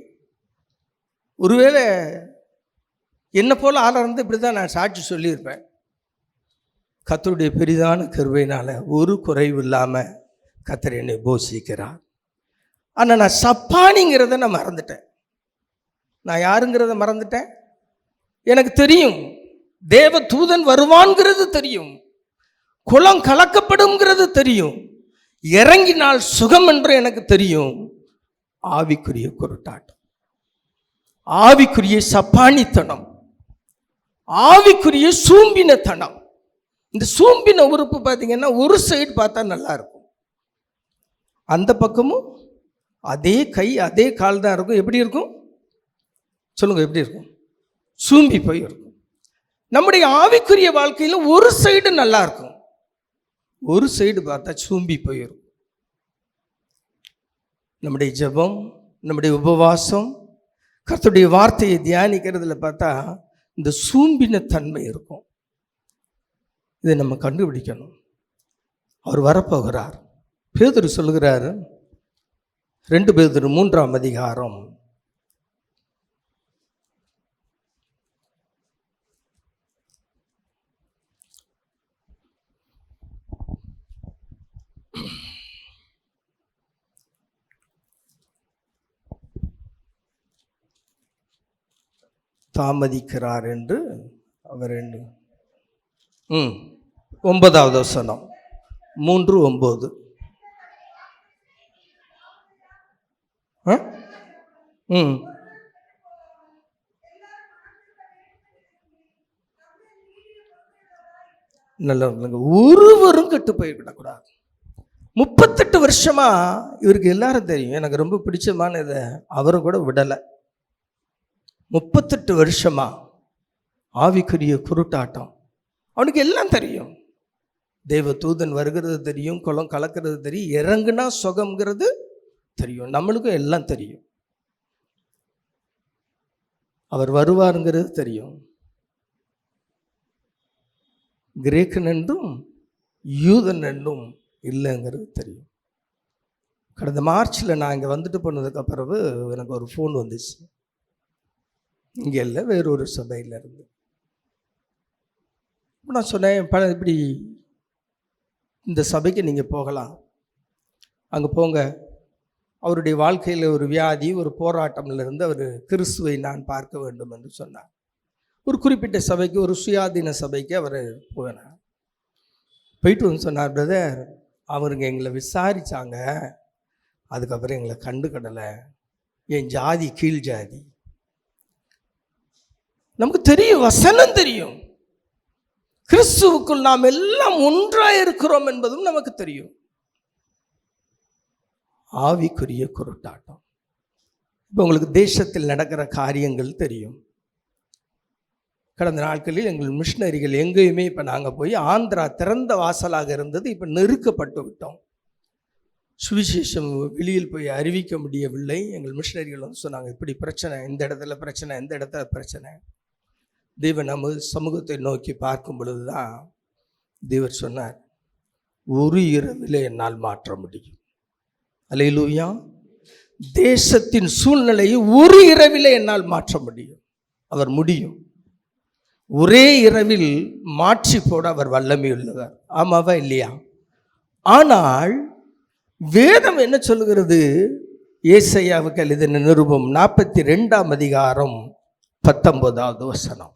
ஒருவேளை என்ன போல ஆளாக இருந்து இப்படி தான் நான் சாட்சி சொல்லியிருப்பேன். கர்த்தருடைய பெரிதான கிருபையினால ஒரு குறைவு இல்லாமல் கர்த்தர் என்னை போஷிக்கிறார். ஆனால் நான் சப்பானிங்கிறத நான் மறந்துட்டேன். நான் யாருங்கிறத மறந்துட்டேன். எனக்கு தெரியும் தேவ தூதன் வருவான்கிறது தெரியும், குளம் கலக்கப்படும்ங்கிறது தெரியும், இறங்கினால் சுகம் என்று எனக்கு தெரியும். ஆவிக்குரிய குருட்டாட்டம், ஆவிக்குரிய சப்பானித்தனம், ஆவிக்குரிய சூம்பினத்தனம். இந்த சூம்பின உறுப்பு பார்த்தீங்கன்னா ஒரு சைடு பார்த்தா நல்லா இருக்கும், அந்த பக்கமும் அதே கை அதே கால் தான் இருக்கும். எப்படி இருக்கும் சொல்லுங்க? எப்படி இருக்கும்? சூம்பி போய் இருக்கும். நம்முடைய ஆவிக்குரிய வாழ்க்கையில் ஒரு சைடு நல்லா இருக்கும், ஒரு சைடு பார்த்தா சூம்பி போயிருக்கும். நம்முடைய ஜெபம், நம்முடைய உபவாசம், கர்த்தருடைய வார்த்தையை தியானிக்கிறதுல பார்த்தா இந்த சூம்பின தன்மை இருக்கும். இதை நம்ம கண்டுபிடிக்கணும். அவர் வரப்போகிறார். பேதுரு சொல்கிறார், 2 பேதுரு 3ஆம் அதிகாரம் 'தாமதிக்கிறார் என்று அவர் 9வது வசனம் 3:9. நல்ல ஒருவரும் கெட்டு போய்விடக்கூடாது. 38 வருஷமா இவருக்கு எல்லாரும் தெரியும். எனக்கு ரொம்ப பிடிச்சமான இதை அவரும் கூட விடலை. 38 வருஷமா ஆவிக்குரிய குருட்டாட்டம். அவனுக்கு எல்லாம் தெரியும். தேவ தூதன் வருகிறது தெரியும், குளம் கலக்கிறது தெரியும், இறங்குனா சுகம்ங்கிறது தெரியும். நம்மளுக்கும் எல்லாம் தெரியும். அவர் வருவாருங்கிறது தெரியும். கிரேக்கன் என்றும் யூதன் என்றும் இல்லைங்கிறது தெரியும். கடந்த மார்ச்சில் நான் இங்கே வந்துட்டு போனதுக்கு பிறகு எனக்கு ஒரு ஃபோன் வந்துச்சு. இங்கே இல்லை, வேறொரு சபையில் இருந்து. நான் சொன்னேன், இப்படி இந்த சபைக்கு நீங்கள் போகலாம், அங்கே போங்க. அவருடைய வாழ்க்கையில் ஒரு வியாதி, ஒரு போராட்டம்லேருந்து அவர் கிறிஸ்துவை நான் பார்க்க வேண்டும் என்று சொன்னார். ஒரு குறிப்பிட்ட சபைக்கு, ஒரு சுயாதீன சபைக்கு அவர் போனார். போயிட்டு வந்து சொன்னார், பிரதர் அவருங்க எங்களை விசாரித்தாங்க, அதுக்கப்புறம் எங்களை கண்டுக்கடலை. என் ஜாதி கீழ் ஜாதி. நமக்கு தெரியும், வசனம் தெரியும், கிறிஸ்துவுக்குள் நாம் எல்லாம் ஒன்றாக இருக்கிறோம் என்பதும் நமக்கு தெரியும். ஆவிக்குரிய குருட்டாட்டம். இப்போ உங்களுக்கு தேசத்தில் நடக்கிற காரியங்கள் தெரியும். கடந்த நாட்களில் எங்கள் மிஷினரிகள் எங்கேயுமே இப்போ நாங்கள் போய் ஆந்திரா திறந்த வாசலாக இருந்தது, இப்போ நெருக்கப்பட்டு விட்டோம். சுவிசேஷம் வெளியில் போய் அறிவிக்க முடியவில்லை. எங்கள் மிஷினரிகள் வந்து சொன்னாங்க, இப்படி பிரச்சனை, இந்த இடத்துல பிரச்சனை, இந்த இடத்துல பிரச்சனை. தேவன் நம்ம சமூகத்தை நோக்கி பார்க்கும் பொழுது தான் தேவர் சொன்னார், ஒரு இரவிலே என்னால் மாற்ற முடியும். அல்லேலூயா. தேசத்தின் சூழ்நிலையை ஒரு இரவிலே என்னால் மாற்ற முடியும். அவர் முடியும். ஒரே இரவில் மாற்றி போட அவர் வல்லமை உள்ளவர். ஆமாவா இல்லையா? ஆனால் வேதம் என்ன சொல்லுகிறது? ஏசாயாவுக்கு எழுதின நிருபம் 42ஆம் அதிகாரம் 19வது வசனம்.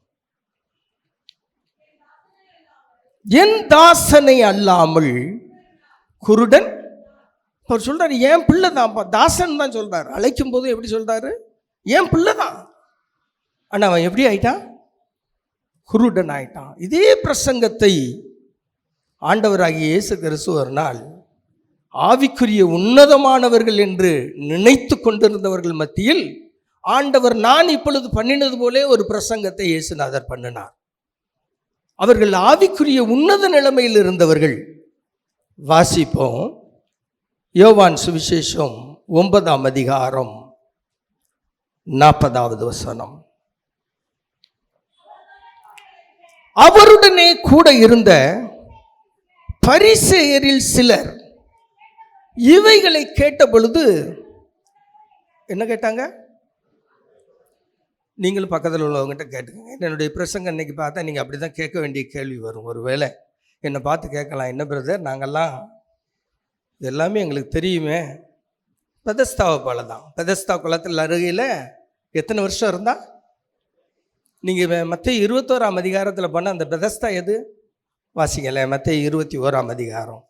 என் தாசனை அல்லாமல் குருடன். அவர் சொல்றாரு, என் பிள்ளை தான். தாசன் தான் சொல்றாரு. அழைக்கும் போது எப்படி சொல்றாரு? என் பிள்ளை தான். ஆனால் அவன் எப்படி ஆயிட்டான்? குருடன் ஆயிட்டான். இதே பிரசங்கத்தை ஆண்டவராகிய இயேசு கிறிஸ்து ஒரு நாள் ஆவிக்குரிய உன்னதமானவர்கள் என்று நினைத்து கொண்டிருந்தவர்கள் மத்தியில் ஆண்டவர் நான் இப்பொழுது பண்ணினது போலே ஒரு பிரசங்கத்தை இயேசுநாதர் பண்ணினார். அவர்கள் ஆவிக்குரிய உன்னத நிலைமையில் இருந்தவர்கள். வாசிப்போம். யோவான் சுவிசேஷம் 9ஆம் அதிகாரம் 40வது வசனம். அவருடனே கூட இருந்த பரிசேயரில் சிலர் இவைகளை கேட்ட பொழுது என்ன கேட்டாங்க? நீங்களும் பக்கத்தில் உள்ளவங்ககிட்ட கேட்டுக்கங்க. என்னுடைய பிரசங்கம் இன்னைக்கு பார்த்தா நீங்கள் அப்படி தான் கேட்க வேண்டிய கேள்வி வரும். ஒரு வேளை என்னை பார்த்து கேட்கலாம், என்ன பிரதர் நாங்கள்லாம் எல்லாமே எங்களுக்கு தெரியுமே. பெதஸ்தாவை போல தான். பெதஸ்தா குளத்தில் அருகில் எத்தனை வருஷம் இருந்தா? நீங்கள் மத்தேயு 21ஆம் அதிகாரத்தில் போனால் அந்த பெதஸ்தா எது? வாசிக்கல. மத்தேயு 21ஆம் அதிகாரம்.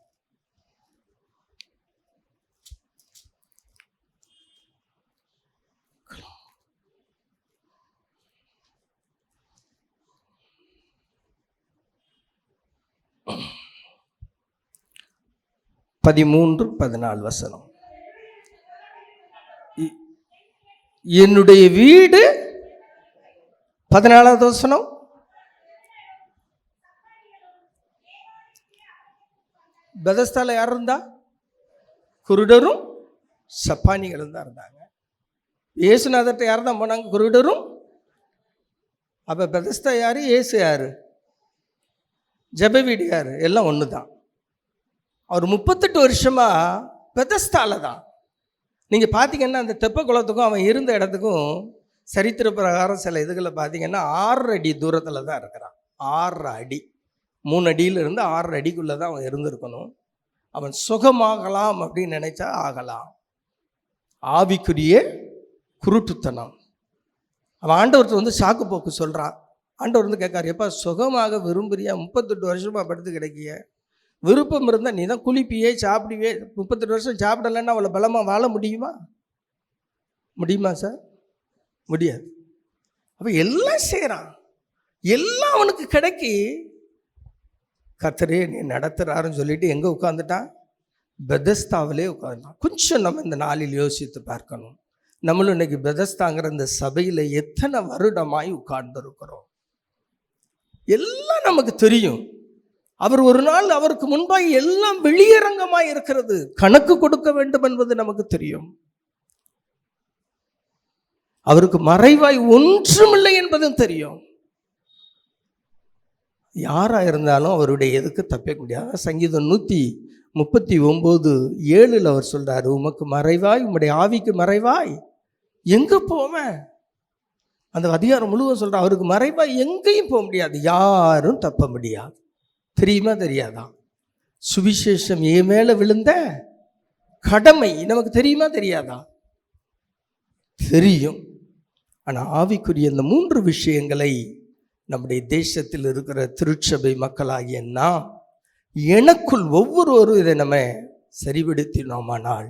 பதிமூன்று 14 வசனம். என்னுடைய வீடு 14வது வசனம். பெதஸ்தால யார் இருந்தா? குருடரும் சப்பானிகளும் தான் இருந்தாங்க. இயேசுநாதர்கிட்ட யார் தான் போனாங்க? குருடரும். அப்போ பெதஸ்தா யார், இயேசு யார், ஜெப வீடு யார்? எல்லாம் ஒன்று தான். அவர் 38 வருஷமாக பெதஸ்தால தான். நீங்கள் பார்த்தீங்கன்னா அந்த தெப்ப குளத்துக்கும் அவன் இருந்த இடத்துக்கும் சரித்திர பிரகாரம் சில இதுகளை பார்த்தீங்கன்னா 6 அடி தூரத்தில் தான் இருக்கிறான். 6 அடி, 3 அடியிலிருந்து 6 அடிக்குள்ளே தான் அவன் இருந்திருக்கணும். அவன் சுகமாகலாம் அப்படின்னு நினைச்சா ஆகலாம். ஆவிக்குரிய குருட்டுத்தனம். அவன் ஆண்டவர்கிட்ட வந்து சாக்கு போக்கு சொல்கிறான். ஆண்டவர் வந்து கேட்காரு, எப்பா சுகமாக விரும்புறியா? 38 வருஷமாக படுத்து கிடைக்கிய, விருப்பம் இருந்தால் நீ தான் குளிப்பியே சாப்பிடுவே. 38 வருஷம் சாப்பிடலைன்னா அவளை பலமாக வாழ முடியுமா? முடியுமா சார்? முடியாது. அப்போ எல்லாம் செய்கிறான், எல்லாம் அவனுக்கு கிடைக்கி. கர்த்தரே நீ நடத்துகிறாருன்னு சொல்லிட்டு எங்கே உட்காந்துட்டான்? பெதஸ்தாவிலே உட்காந்துட்டான். கொஞ்சம் நம்ம இந்த நாளில் யோசித்து பார்க்கணும். நம்மளும் இன்னைக்கு பெதஸ்தாங்கிற இந்த சபையில் எத்தனை வருடமாய் உட்கார்ந்து இருக்கிறோம். எல்லாம் நமக்கு தெரியும். அவர் ஒரு நாள் அவருக்கு முன்பாக எல்லாம் வெளியரங்கமாய் இருக்கிறது. கணக்கு கொடுக்க வேண்டும் என்பது நமக்கு தெரியும். அவருக்கு மறைவாய் ஒன்றுமில்லை என்பதும் தெரியும். யாரா இருந்தாலும் அவருடைய எதுக்கு தப்பிக்க முடியாது. சங்கீதம் 139:7 அவர் சொல்றாரு, உமக்கு மறைவாய், உம்முடைய ஆவிக்கு மறைவாய் எங்க போவேன்? அந்த அதிகாரம் முழுவதும் சொல்ற, அவருக்கு மறைவாய் எங்கேயும் போக முடியாது, யாரும் தப்ப முடியாது. தெரியுமா தெரியாதா? சுவிசேஷம் என் மேல விழுந்த கடமை நமக்கு தெரியுமா தெரியாதா? தெரியும். ஆனால் ஆவிக்குரிய இந்த 3 விஷயங்களை நம்முடைய தேசத்தில் இருக்கிற திருச்சபை மக்களாகிய நாம், எனக்குள் ஒவ்வொருவரும் இதை நம்ம சரிபடுத்தினோமானால்,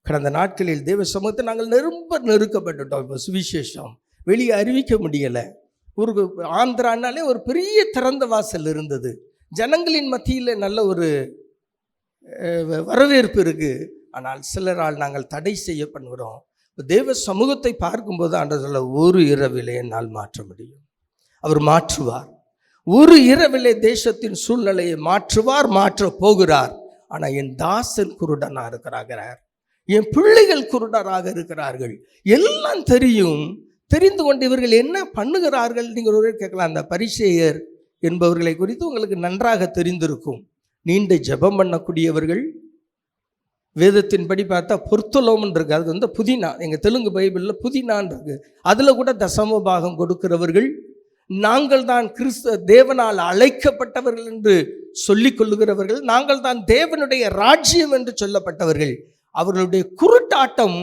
கடந்த நாட்களில் தேவ சமூகத்தை நாங்கள் ரொம்ப நெருக்கப்பட்டுட்டோம். இப்போ சுவிசேஷம் வெளியே அறிவிக்க முடியலை. ஒரு ஆந்திரானாலே ஒரு பெரிய திறந்த வாசல் இருந்தது, ஜனங்களின் மத்தியில் நல்ல ஒரு வரவேற்பு இருக்குது. ஆனால் சிலரால் நாங்கள் தடை செய்யப்படுகிறோம். தேவ சமூகத்தை பார்க்கும்போது ஆண்டவர்களை ஒரு இரவிலே என்னால் மாற்ற முடியும். அவர் மாற்றுவார். ஒரு இரவிலே தேசத்தின் சூழ்நிலையை மாற்றுவார், மாற்ற போகிறார். ஆனால் என் தாசன் குருடனாக இருக்கிறார், என் பிள்ளைகள் குருடராக இருக்கிறார்கள். எல்லாம் தெரியும். தெரிந்து கொண்டு இவர்கள் என்ன பண்ணுகிறார்கள்? நீங்கள் ஒரு கேட்கலாம். அந்த பரிசேயர் என்பவர்களை குறித்து உங்களுக்கு நன்றாக தெரிந்திருக்கும். நீண்ட ஜெபம் பண்ணக்கூடியவர்கள். வேதத்தின்படி பார்த்தா பொர்த்தலோம்னு இருக்கு, அது வந்து புதினா. எங்கள் தெலுங்கு பைபிளில் புதினான் இருக்கு. அதில் கூட தசம பாகம் கொடுக்கிறவர்கள். நாங்கள் தான் தேவனால் அழைக்கப்பட்டவர்கள் என்று சொல்லிக் கொள்ளுகிறவர்கள். நாங்கள் தான் தேவனுடைய ராஜ்யம் என்று சொல்லப்பட்டவர்கள். அவர்களுடைய குருட்டாட்டம்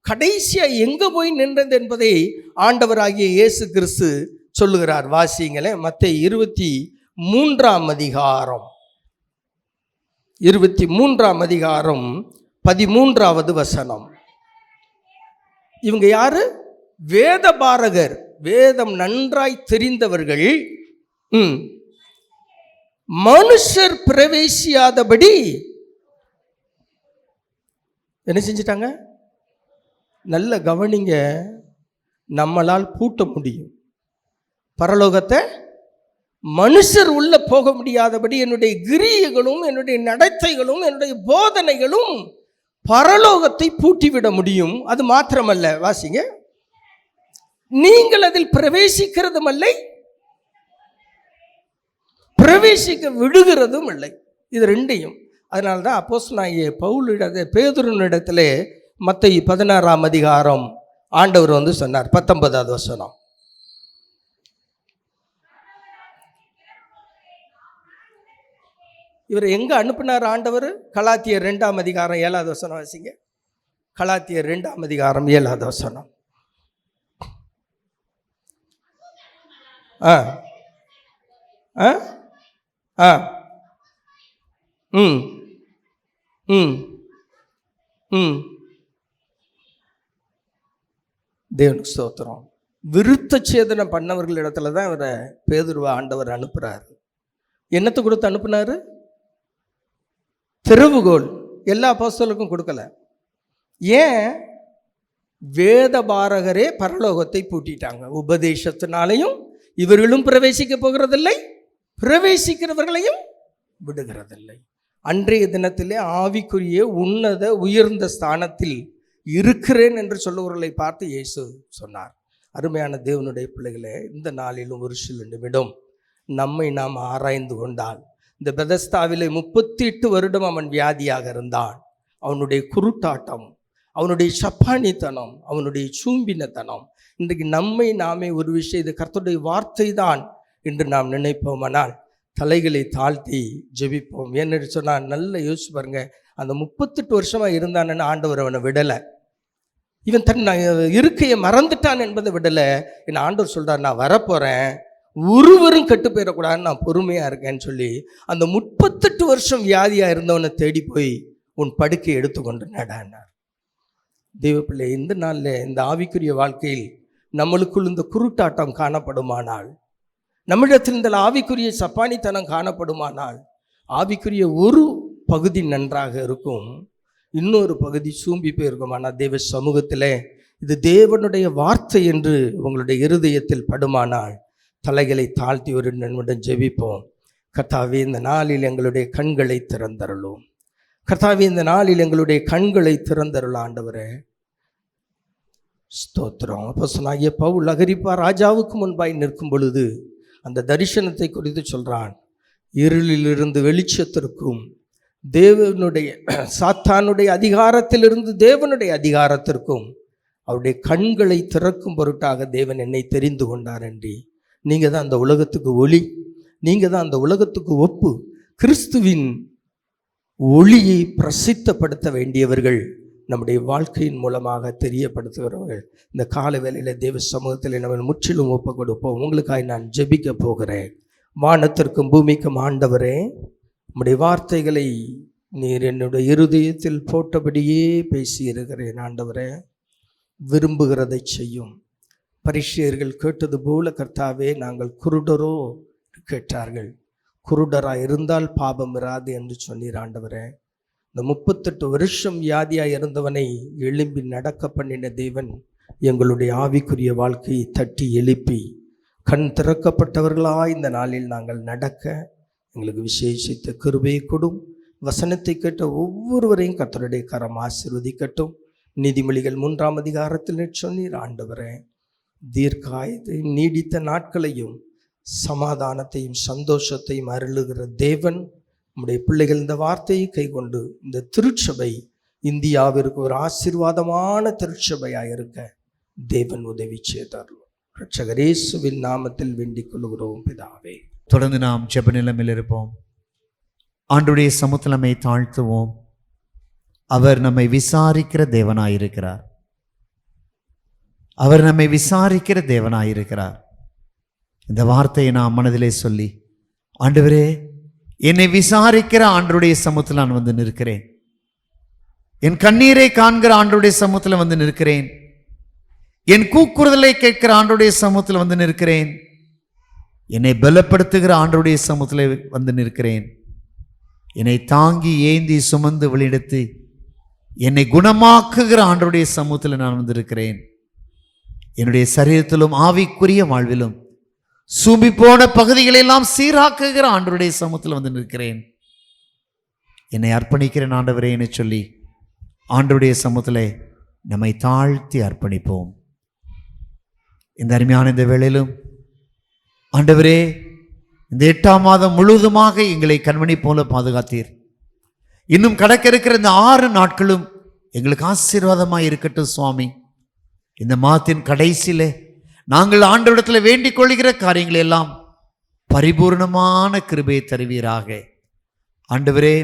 கடைசியாக எங்கே போய் நின்றது என்பதை ஆண்டவராகிய இயேசு கிறிஸ்து சொல்லுகிறார். வாசிங்களே, மத்தேயு 23ஆம் அதிகாரம் 13வது வசனம். இவங்க யாரு? வேத பாரகர், வேதம் நன்றாய் தெரிந்தவர்கள். மனுஷர் பிரவேசியாதபடி என்ன செஞ்சிட்டாங்க? நல்ல கவனிங்க. நம்மளால் பூட்ட முடியும் பரலோகத்தை. மனுஷர் உள்ள போக முடியாதபடி என்னுடைய கிரியைகளும், என்னுடைய நடத்தைகளும், என்னுடைய போதனைகளும் பரலோகத்தை பூட்டிவிட முடியும். அது மாத்திரமல்ல, வாசிங்க, நீங்கள் அதில் பிரவேசிக்கிறதும் இல்லை, பிரவேசிக்க விடுகிறதும் இல்லை. இது ரெண்டையும். அதனால்தான் அப்போஸ்தலனாகிய பேதுருவினிடத்திலே மத்தேயு 16ஆம் அதிகாரம் ஆண்டவர் வந்து சொன்னார், 19வது வசனம். இவர் எங்க அனுப்பினார் ஆண்டவர்? கலாத்தியர் 2ஆம் அதிகாரம் 7வது வசனம் வாசிங்க. கலாத்தியர் 2ஆம் அதிகாரம் 7வது வசனம். தேவனுக்கு ஸ்தோத்திரம். விருத்த சேதனை பண்ணவர்கள் இடத்துல தான் இவரை பேதுருவ ஆண்டவர் அனுப்புறாரு. என்னத்தை கொடுத்து அனுப்புனாரு? திறவுகோல். எல்லா அப்போஸ்தலருக்கும் கொடுக்கல. ஏன்? வேத பாரகரே பரலோகத்தை பூட்டிட்டாங்க. உபதேசத்தினாலையும் இவர்களும் பிரவேசிக்க போகிறதில்லை, பிரவேசிக்கிறவர்களையும் விடுகிறதில்லை. அன்றைய தினத்திலே ஆவிக்குரிய உன்னத உயர்ந்த ஸ்தானத்தில் இருக்கிறேன் என்று சொல்லுவவர்களை பார்த்து இயேசு சொன்னார். அருமையான தேவனுடைய பிள்ளைகளே, இந்த நாளிலும் ஒரு சில நிமிடம் நம்மை நாம் ஆராய்ந்து கொண்டால், இந்த பெதஸ்தாவிலே 38 வருடம் அவன் வியாதியாக இருந்தான். அவனுடைய குருட்டாட்டம், அவனுடைய சப்பானித்தனம், அவனுடைய சூம்பினத்தனம், இன்றைக்கு நம்மை நாமே ஒரு விஷயம், இது கர்த்தருடைய வார்த்தை தான் என்று நாம் நினைப்போமானால் தலைகளை தாழ்த்தி ஜெபிப்போம். ஏன்னு சொன்னால், நல்ல யோசிச்சு பாருங்க, அந்த 38 வருஷமா இருந்தான்னு ஆண்டவர் அவனை விடலை. இவன் தன் இருக்கையை மறந்துட்டான் என்பதை விடலை. என் ஆண்டவர் சொல்றார், நான் வரப்போறேன், ஒருவரும் கெட்டு போயிடக்கூடாதுன்னு நான் பொறுமையா இருக்கேன்னு சொல்லி அந்த 38 வருஷம் வியாதியா இருந்தவனை தேடி போய் உன் படுக்கை எடுத்துக்கொண்டு நடானார். தெய்வப்பிள்ளை, இந்த நாளில் இந்த ஆவிக்குரிய வாழ்க்கையில் நம்மளுக்குள் இந்த குருட்டாட்டம் காணப்படுமானால், நம்மிடத்தில் இந்த ஆவிக்குரிய சப்பானித்தனம் காணப்படுமானால், ஆவிக்குரிய ஒரு பகுதி நன்றாக இருக்கும், இன்னொரு பகுதி சூம்பி போயிருக்கும். ஆனால் தேவ சமூகத்தில் இது தேவனுடைய வார்த்தை என்று உங்களுடைய இருதயத்தில் படுமானால் தலைகளை தாழ்த்தி ஒரு நிமிடம் ஜெபிப்போம். கர்த்தாவே, இந்த நாளில் எங்களுடைய கண்களை திறந்தருளும். கர்த்தாவே, இந்த நாளில் எங்களுடைய கண்களை திறந்தருளும். ஆண்டவரே ஸ்தோத்திரம். அப்போஸ்தலனாகிய பவுல் அகிரிப்பா ராஜாவுக்கு முன்பாய் நிற்கும் பொழுது அந்த தரிசனத்தை குறித்து சொல்றான். இருளிலிருந்து வெளிச்சத்திற்கும், தேவனுடைய சாத்தானுடைய அதிகாரத்திலிருந்து தேவனுடைய அதிகாரத்திற்கும் அவருடைய கண்களை திறக்கும் பொருட்டாக தேவன் என்னை தெரிந்து கொண்டார் என்று. நீங்க தான் அந்த உலகத்துக்கு ஒளி, நீங்க தான் அந்த உலகத்துக்கு ஒப்பு. கிறிஸ்துவின் ஒளியை பிரசித்தப்படுத்த வேண்டியவர்கள், நம்முடைய வாழ்க்கையின் மூலமாக தெரியப்படுத்துகிறவர்கள். இந்த கால வேளையில் தேவ சமூகத்தில் நம்ம முற்றிலும் ஒப்பு கொடுப்போம். உங்களுக்காக நான் ஜெபிக்க போகிறேன். வானத்திற்கும் பூமிக்கும் ஆண்டவரே, உம்முடைய வார்த்தைகளை நீர் என்னுடைய இருதயத்தில் போட்டபடியே பேசியிருக்கிறேன். ஆண்டவரே, விரும்புகிறதை செய்யும். பரிசேயர்கள் கேட்டது போல கர்த்தாவே, நாங்கள் குருடரோ கேட்டார்கள். குருடராக இருந்தால் பாபம் இராது என்று சொன்னீர். ஆண்டவரே, இந்த 38 வருஷம் வியாதியாக இருந்தவனை எழும்பி நடக்க பண்ணின தேவன் எங்களுடைய ஆவிக்குரிய வாழ்க்கையை தட்டி எழுப்பி கண் திறக்கப்பட்டவர்களாய் இந்த நாளில் நாங்கள் நடக்க எங்களுக்கு விசேஷித்த கிருபையை கொடும். வசனத்தை கேட்ட ஒவ்வொருவரையும் கர்த்தருடைய கரம் ஆசீர்வதிக்கட்டும். நீதிமொழிகள் 3ஆம் அதிகாரத்தில் சொன்னீர். ஆண்டவரே, தீர்க்காயத்தையும் நீடித்த நாட்களையும் சமாதானத்தையும் சந்தோஷத்தையும் அருளுகிற தேவன், நம்முடைய பிள்ளைகள் இந்த வார்த்தையை கை கொண்டு இந்த திருச்சபை இந்தியாவிற்கு ஒரு ஆசீர்வாதமான திருச்சபையாக இருக்க தேவன் உதவி செய்தார். இரட்சகர் இயேசுவின் நாமத்தில் வேண்டிக் கொள்கிறோம் பிதாவே. தொடர்ந்து நாம் ஜெப நிலைமையில் இருப்போம். ஆண்டவருடைய சமூகத்தில் நம்மை தாழ்த்துவோம். அவர் நம்மை விசாரிக்கிற தேவனாயிருக்கிறார். அவர் நம்மை விசாரிக்கிற தேவனாயிருக்கிறார். இந்த வார்த்தையை நாம் மனதிலே சொல்லி, ஆண்டவரே, என்னை விசாரிக்கிற ஆண்டவருடைய சமூகத்தில் நான் வந்து நிற்கிறேன். என் கண்ணீரை காண்கிற ஆண்டவருடைய சமூகத்தில் வந்து நிற்கிறேன். என் கூக்குறுதலை கேட்கிற ஆண்டவருடைய சமூகத்தில் வந்து நிற்கிறேன். என்னை பலப்படுத்துகிற ஆண்டவருடைய சமூகத்தில் வந்து நிற்கிறேன். என்னை தாங்கி ஏந்தி சுமந்து வெளியெடுத்து என்னை குணமாக்குகிற ஆண்டவருடைய சமூகத்தில் நான் வந்திருக்கிறேன். என்னுடைய சரீரத்திலும் ஆவிக்குரிய வாழ்விலும் சூம்பி போன பகுதிகளெல்லாம் சீராக்குகிற ஆண்டவருடைய சமூகத்தில் வந்து நிற்கிறேன். என்னை அர்ப்பணிக்கிறேன் ஆண்டவரே என சொல்லி ஆண்டவருடைய சமூகத்தில் நம்மை தாழ்த்தி அர்ப்பணிப்போம். இந்த அருமையான இந்த வேளையிலும் ஆண்டவரே, இந்த 8ஆம் மாதம் முழுவதுமாக எங்களை கண்மணி போல பாதுகாத்தீர். இன்னும் கடக்க இருக்கிற இந்த 6 நாட்களும் எங்களுக்கு ஆசீர்வாதமாக இருக்கட்டும் சுவாமி. இந்த மாதத்தின் கடைசியில நாங்கள் ஆண்டவரிடத்தில் வேண்டிக் கொள்கிற காரியங்கள் எல்லாம் பரிபூர்ணமான கிருபையை தருவீராக. ஆண்டவரே,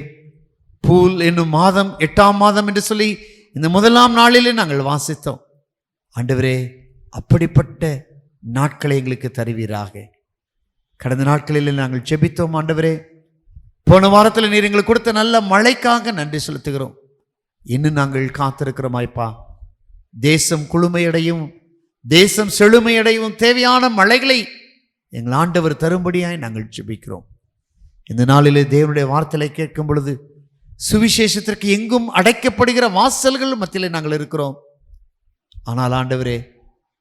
பூல் என்னும் மாதம் 8ஆம் மாதம் என்று சொல்லி இந்த முதலாம் நாளிலே நாங்கள் வாசித்தோம். ஆண்டவரே, அப்படிப்பட்ட நாட்களை எங்களுக்கு தருவீராக. கடந்த நாட்களில் நாங்கள் ஜெபித்தோம். ஆண்டவரே, போன வாரத்தில் நீர் எங்களுக்கு கொடுத்த நல்ல மழைக்காக நன்றி செலுத்துகிறோம். இன்னும் நாங்கள் காத்திருக்கிறோமாய்ப்பா. தேசம் குளுமையடையும், தேசம் செழுமையடையும் தேவையான மழைகளை எங்கள் ஆண்டவர் தரும்படியாய் நாங்கள் ஜெபிக்கிறோம். இந்த நாளிலே தேவனுடைய வார்த்தையை கேட்கும் பொழுது சுவிசேஷத்திற்கு எங்கும் அடைக்கப்படுகிற வாசல்கள் மத்தியில் நாங்கள் இருக்கிறோம். ஆனால் ஆண்டவரே,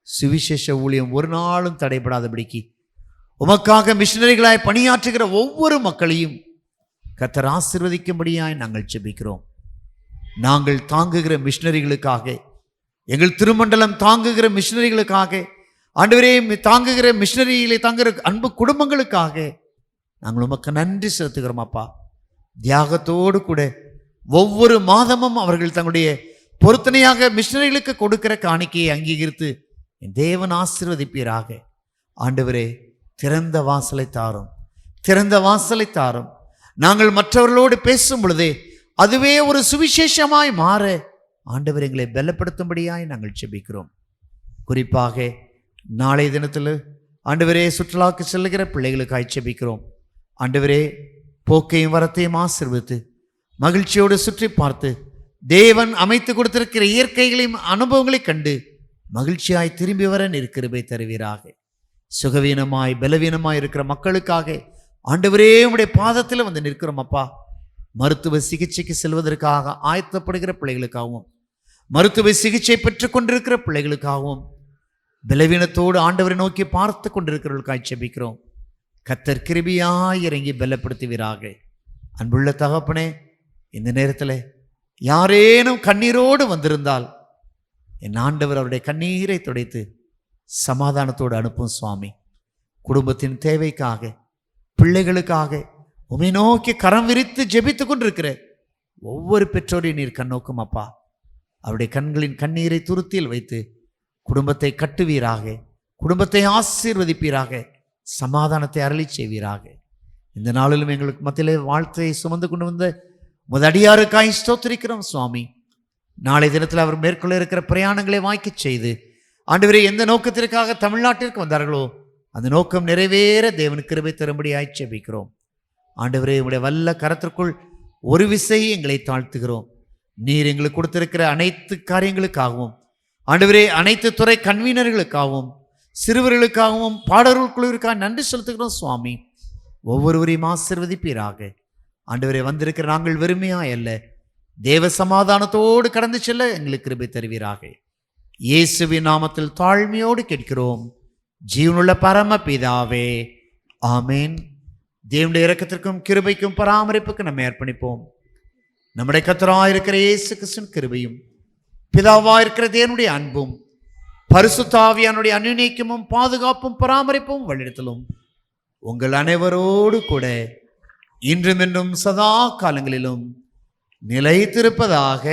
சுவிசேஷ ஊழியம் ஒரு நாளும் தடைபடாதபடிக்கு உமக்காக மிஷனரிகளாய் பணியாற்றுகிற ஒவ்வொரு மக்களையும் கர்த்தர் ஆசீர்வதிக்கும்படியாய் நாங்கள் ஜெபிக்கிறோம். நாங்கள் தாங்குகிற மிஷனரிகளுக்காக, எங்கள் திருமண்டலம் தாங்குகிற மிஷனரிகளுக்காக, ஆண்டவரே தாங்குகிற மிஷனரிகளை தாங்குகிற அன்பு குடும்பங்களுக்காக நாங்கள் உமக்கு நன்றி செலுத்துகிறோம் அப்பா. தியாகத்தோடு கூட ஒவ்வொரு மாதமும் அவர்கள் தங்களுடைய பொருத்தனையாக மிஷனரிகளுக்கு கொடுக்கிற காணிக்கையை அங்கீகரித்து என் தேவன் ஆசீர்வதிப்பீராக. ஆண்டவரே, திறந்த வாசலை தாரும், திறந்த வாசலை தாரும். நாங்கள் மற்றவர்களோடு பேசும் பொழுதே அதுவே ஒரு சுவிசேஷமாய் மாற ஆண்டவர் எங்களை பலப்படுத்தும்படியாய் நாங்கள் செபிக்கிறோம். குறிப்பாக நாளைய தினத்தில் ஆண்டவரே சுற்றுலாவுக்கு செல்லுகிற பிள்ளைகளுக்காய் செபிக்கிறோம். ஆண்டவரே, போக்கையும் வரத்தையும் ஆசீர்வதித்து மகிழ்ச்சியோடு சுற்றி பார்த்து தேவன் அமைத்து கொடுத்திருக்கிற இயற்கைகளையும் அனுபவங்களை கண்டு மகிழ்ச்சியாய் திரும்பி வர கிருபை தருவீராக. சுகவீனமாய் பலவீனமாய் இருக்கிற மக்களுக்காக ஆண்டவரே உம்முடைய பாதத்தில் வந்து நிற்கிறோம் அப்பா. மருத்துவ சிகிச்சைக்கு செல்வதற்காக ஆயத்தப்படுகிற பிள்ளைகளுக்காகவும், மருத்துவ சிகிச்சை பெற்றுக் கொண்டிருக்கிற பிள்ளைகளுக்காகவும், பலவீனத்தோடு ஆண்டவரை நோக்கி பார்த்து கொண்டிருக்கிறவர்களுக்காய் செபிக்கிறோம். கர்த்தர் கிருபையாய் இறங்கி பலப்படுத்துவீராக. அன்புள்ள தகப்பனே, இந்த நேரத்தில் யாரேனும் கண்ணீரோடு வந்திருந்தால் என் ஆண்டவர் அவருடைய கண்ணீரை துடைத்து சமாதானத்தோடு அனுப்பும் சுவாமி. குடும்பத்தின் தேவைக்காக, பிள்ளைகளுக்காக உம்மை நோக்கி கரம் விரித்து ஜெபித்து கொண்டிருக்கிற ஒவ்வொரு பெற்றோரையும் நீர் கண்ணோக்கும் அப்பா. அவருடைய கண்களின் கண்ணீரை துருத்தியில் வைத்து குடும்பத்தை கட்டுவீராக, குடும்பத்தை ஆசீர்வதிப்பீராக, சமாதானத்தை அருளி செய்வீராக. இந்த நாளிலும் எங்களுக்கு மத்தியிலே வாழ்த்தை சுமந்து கொண்டு வந்த முதடியாருக்காய் ஸ்தோத்திரிக்கிறோம் சுவாமி. நாளை தினத்தில் அவர் மேற்கொள்ள இருக்கிற பிரயாணங்களை வாய்க்க செய்து ஆண்டவரே, எந்த நோக்கத்திற்காக தமிழ்நாட்டிற்கு வந்தார்களோ அந்த நோக்கம் நிறைவேற தேவனுக்கு கிருபை தரும்படியாய் ஜெபிக்கிறோம். ஆண்டவரே, உடைய வல்ல கரத்திற்குள் ஒரு விசை எங்களை தாழ்த்துகிறோம். நீர் எங்களுக்கு கொடுத்திருக்கிற அனைத்து காரியங்களுக்காகவும், ஆண்டவரே அனைத்து துறை கன்வீனர்களுக்காகவும், சிறுவர்களுக்காகவும், பாடல்கள் குழுவிற்காக நன்றி செலுத்துகிறோம் சுவாமி. ஒவ்வொருவரையும் ஆசீர்வதிப்பீராக. ஆண்டவரே, வந்திருக்கிற நாங்கள் வெறுமையாய் அல்ல, தேவ சமாதானத்தோடு கடந்து செல்ல எங்களுக்கு கிருபை தருவீராக. இயேசுவின் நாமத்தில் தாழ்மையோடு கேட்கிறோம் ஜீவனுள்ள பரம பிதாவே, ஆமேன். தேவனுடைய இரக்கத்திற்கும் கிருபைக்கும் பராமரிப்புக்கும் நம்மை அர்ப்பணிப்போம். நம்முடைய கர்த்தராயிருக்கிற இயேசு கிறிஸ்துவின் கிருபையும், பிதாவாயிருக்கிற தேவனுடைய அன்பும், பரிசுத்த ஆவியானுடைய அனுநீக்கமும் பாதுகாப்பும் பராமரிப்பும் வழிநடத்தலும் உங்கள் அனைவரோடு கூட இன்றும் என்றும் சதா காலங்களிலும் நிலைத்திருப்பதாக.